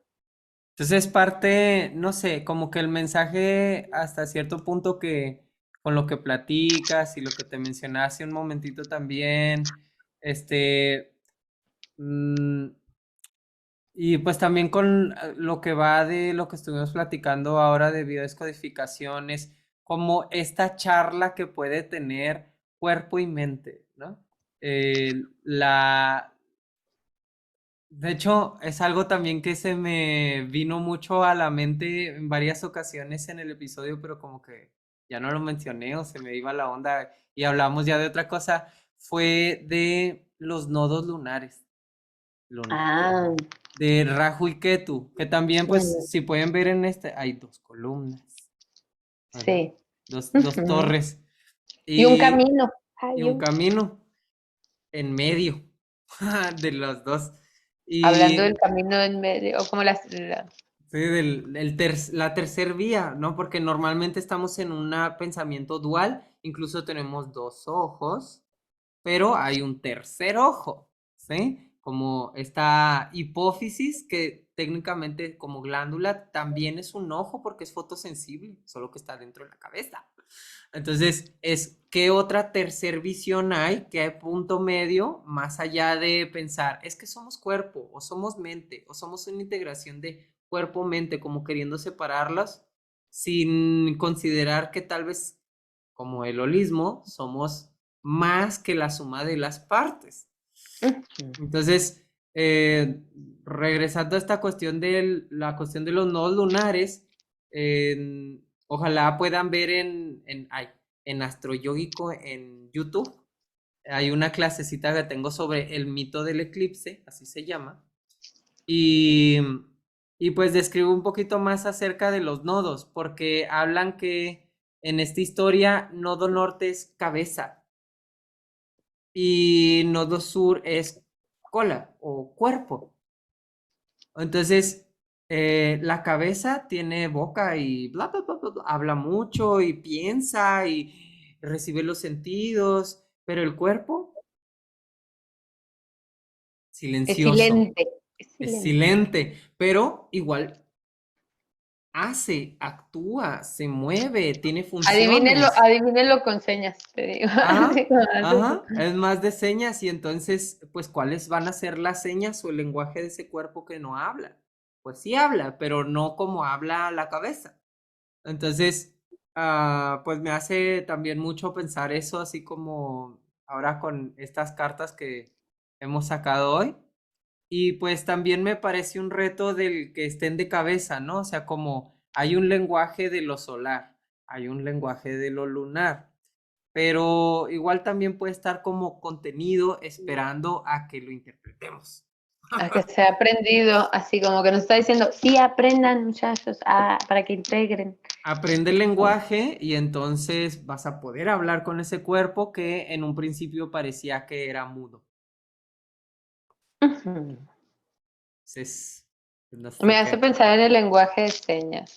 Entonces es parte, no sé, como que el mensaje hasta cierto punto que con lo que platicas y lo que te mencioné hace un momentito también, este, mm, y pues también con lo que va de lo que estuvimos platicando ahora de biodescodificación, es como esta charla que puede tener cuerpo y mente, ¿no? La, de hecho, es algo también que se me vino mucho a la mente en varias ocasiones en el episodio, pero como que ya no lo mencioné o se me iba la onda y hablamos ya de otra cosa, fue de los nodos lunares, Ah, de Rahu y Ketu, que también mm, pues si pueden ver en hay dos columnas, ¿verdad? sí. Dos Ujú. torres Y un y, camino. y Hay un camino en medio de los dos. hablando del Y camino en medio, o como sí, la tercer vía, ¿no? Porque normalmente estamos en un pensamiento dual, incluso tenemos dos ojos, pero hay un tercer ojo, ¿sí? Como esta hipófisis, que técnicamente como glándula también es un ojo porque es fotosensible, solo que está dentro de la cabeza. Entonces, ¿qué otra tercer visión hay? ¿Qué punto medio más allá de pensar, es que somos cuerpo o somos mente o somos una integración de cuerpo-mente, como queriendo separarlas, sin considerar que tal vez, como el holismo, somos más que la suma de las partes? Ujú. Entonces, regresando a esta cuestión de la cuestión de los nodos lunares, ojalá puedan ver en Astroyógico en YouTube. Hay una clasecita que tengo sobre el mito del eclipse, así se llama. Y, y pues describo un poquito más acerca de los nodos, porque hablan que en esta historia, nodo norte es cabeza y nodo sur es cola o cuerpo. Entonces, la cabeza tiene boca y bla, bla, bla, bla, bla, habla mucho y piensa y recibe los sentidos, pero el cuerpo, Es silencioso, silente, es es silente. silente, pero igual hace, actúa, se mueve, tiene Adivínelo, funciones. adivínelo con señas, te digo. Así Ajá, como haces tú. ajá, es más de señas y entonces, pues, ¿cuáles van a ser las señas o el lenguaje de ese cuerpo que no habla? Pues sí habla, pero no como habla la cabeza. Entonces, pues me hace también mucho pensar eso, así como ahora con estas cartas que hemos sacado hoy. Y pues también me parece un reto del que estén de cabeza, ¿no? O sea, como hay un lenguaje de lo solar, hay un lenguaje de lo lunar, pero igual también puede estar como contenido esperando a que lo interpretemos. A que se ha aprendido, así como que nos está diciendo, sí, aprendan, muchachos, para que integren. Aprende el lenguaje y entonces vas a poder hablar con ese cuerpo que en un principio parecía que era mudo. Ujú. Entonces, no Me sé hace qué. pensar en el lenguaje de señas.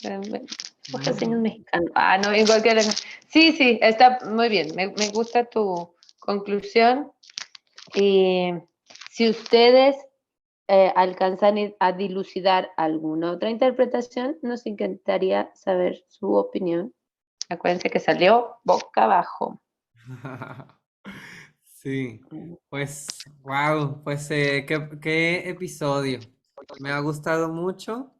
Lenguaje de señas Mm. mexicano. No, en cualquier lenguaje. Sí, sí, está muy bien. Me gusta tu conclusión. Y si ustedes alcanzan a dilucidar alguna otra interpretación, nos encantaría saber su opinión. Acuérdense que salió boca abajo. Sí, pues, wow, pues qué episodio. Me ha gustado mucho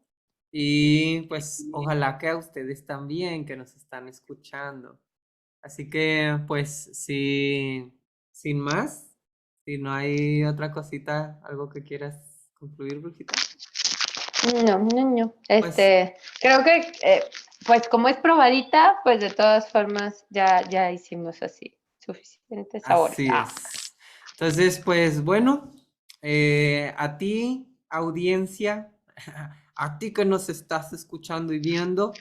y pues ojalá que a ustedes también que nos están escuchando. Así que pues sí, sin más, si no hay otra cosita, algo que quieras concluir, Brujita, No, no, no. pues Creo que, pues como es probadita, pues de todas formas ya hicimos así suficientes sabores. así es. Entonces, pues bueno, a ti, audiencia, a ti que nos estás escuchando y viendo,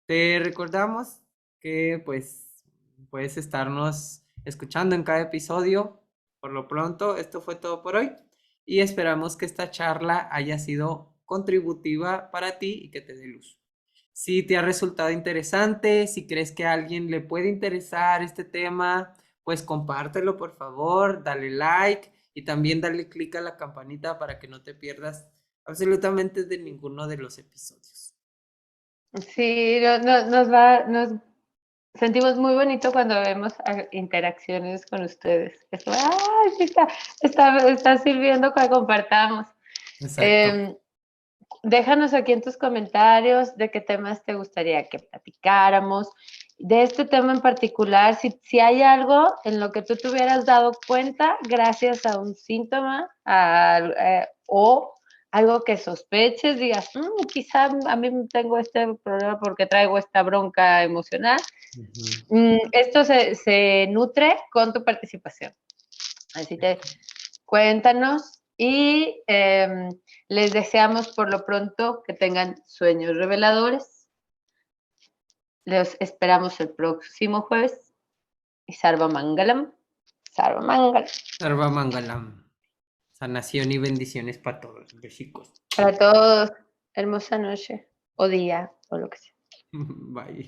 te recordamos que pues puedes estarnos escuchando en cada episodio. Por lo pronto, esto fue todo por hoy y esperamos que esta charla haya sido contributiva para ti y que te dé luz. Si te ha resultado interesante, si crees que a alguien le puede interesar este tema, pues compártelo por favor, dale like y también dale click a la campanita para que no te pierdas absolutamente de ninguno de los episodios. Sí, nos sentimos muy bonito cuando vemos interacciones con ustedes. Es como, ¡ay, sí está sirviendo que compartamos! Exacto. Em, Déjanos aquí en tus comentarios de qué temas te gustaría que platicáramos. De este tema en particular, si hay algo en lo que tú te hubieras dado cuenta gracias a un síntoma o algo que sospeches, digas, quizá a mí tengo este problema porque traigo esta bronca emocional. Ujú. Esto se nutre con tu participación. Así que cuéntanos y les deseamos por lo pronto que tengan sueños reveladores. Los esperamos el próximo jueves y Sarva Mangalam. Sarva Mangalam. Sarva Mangalam. Sanación y bendiciones para todos, chicos. Para todos, hermosa noche o día o lo que sea. Bye.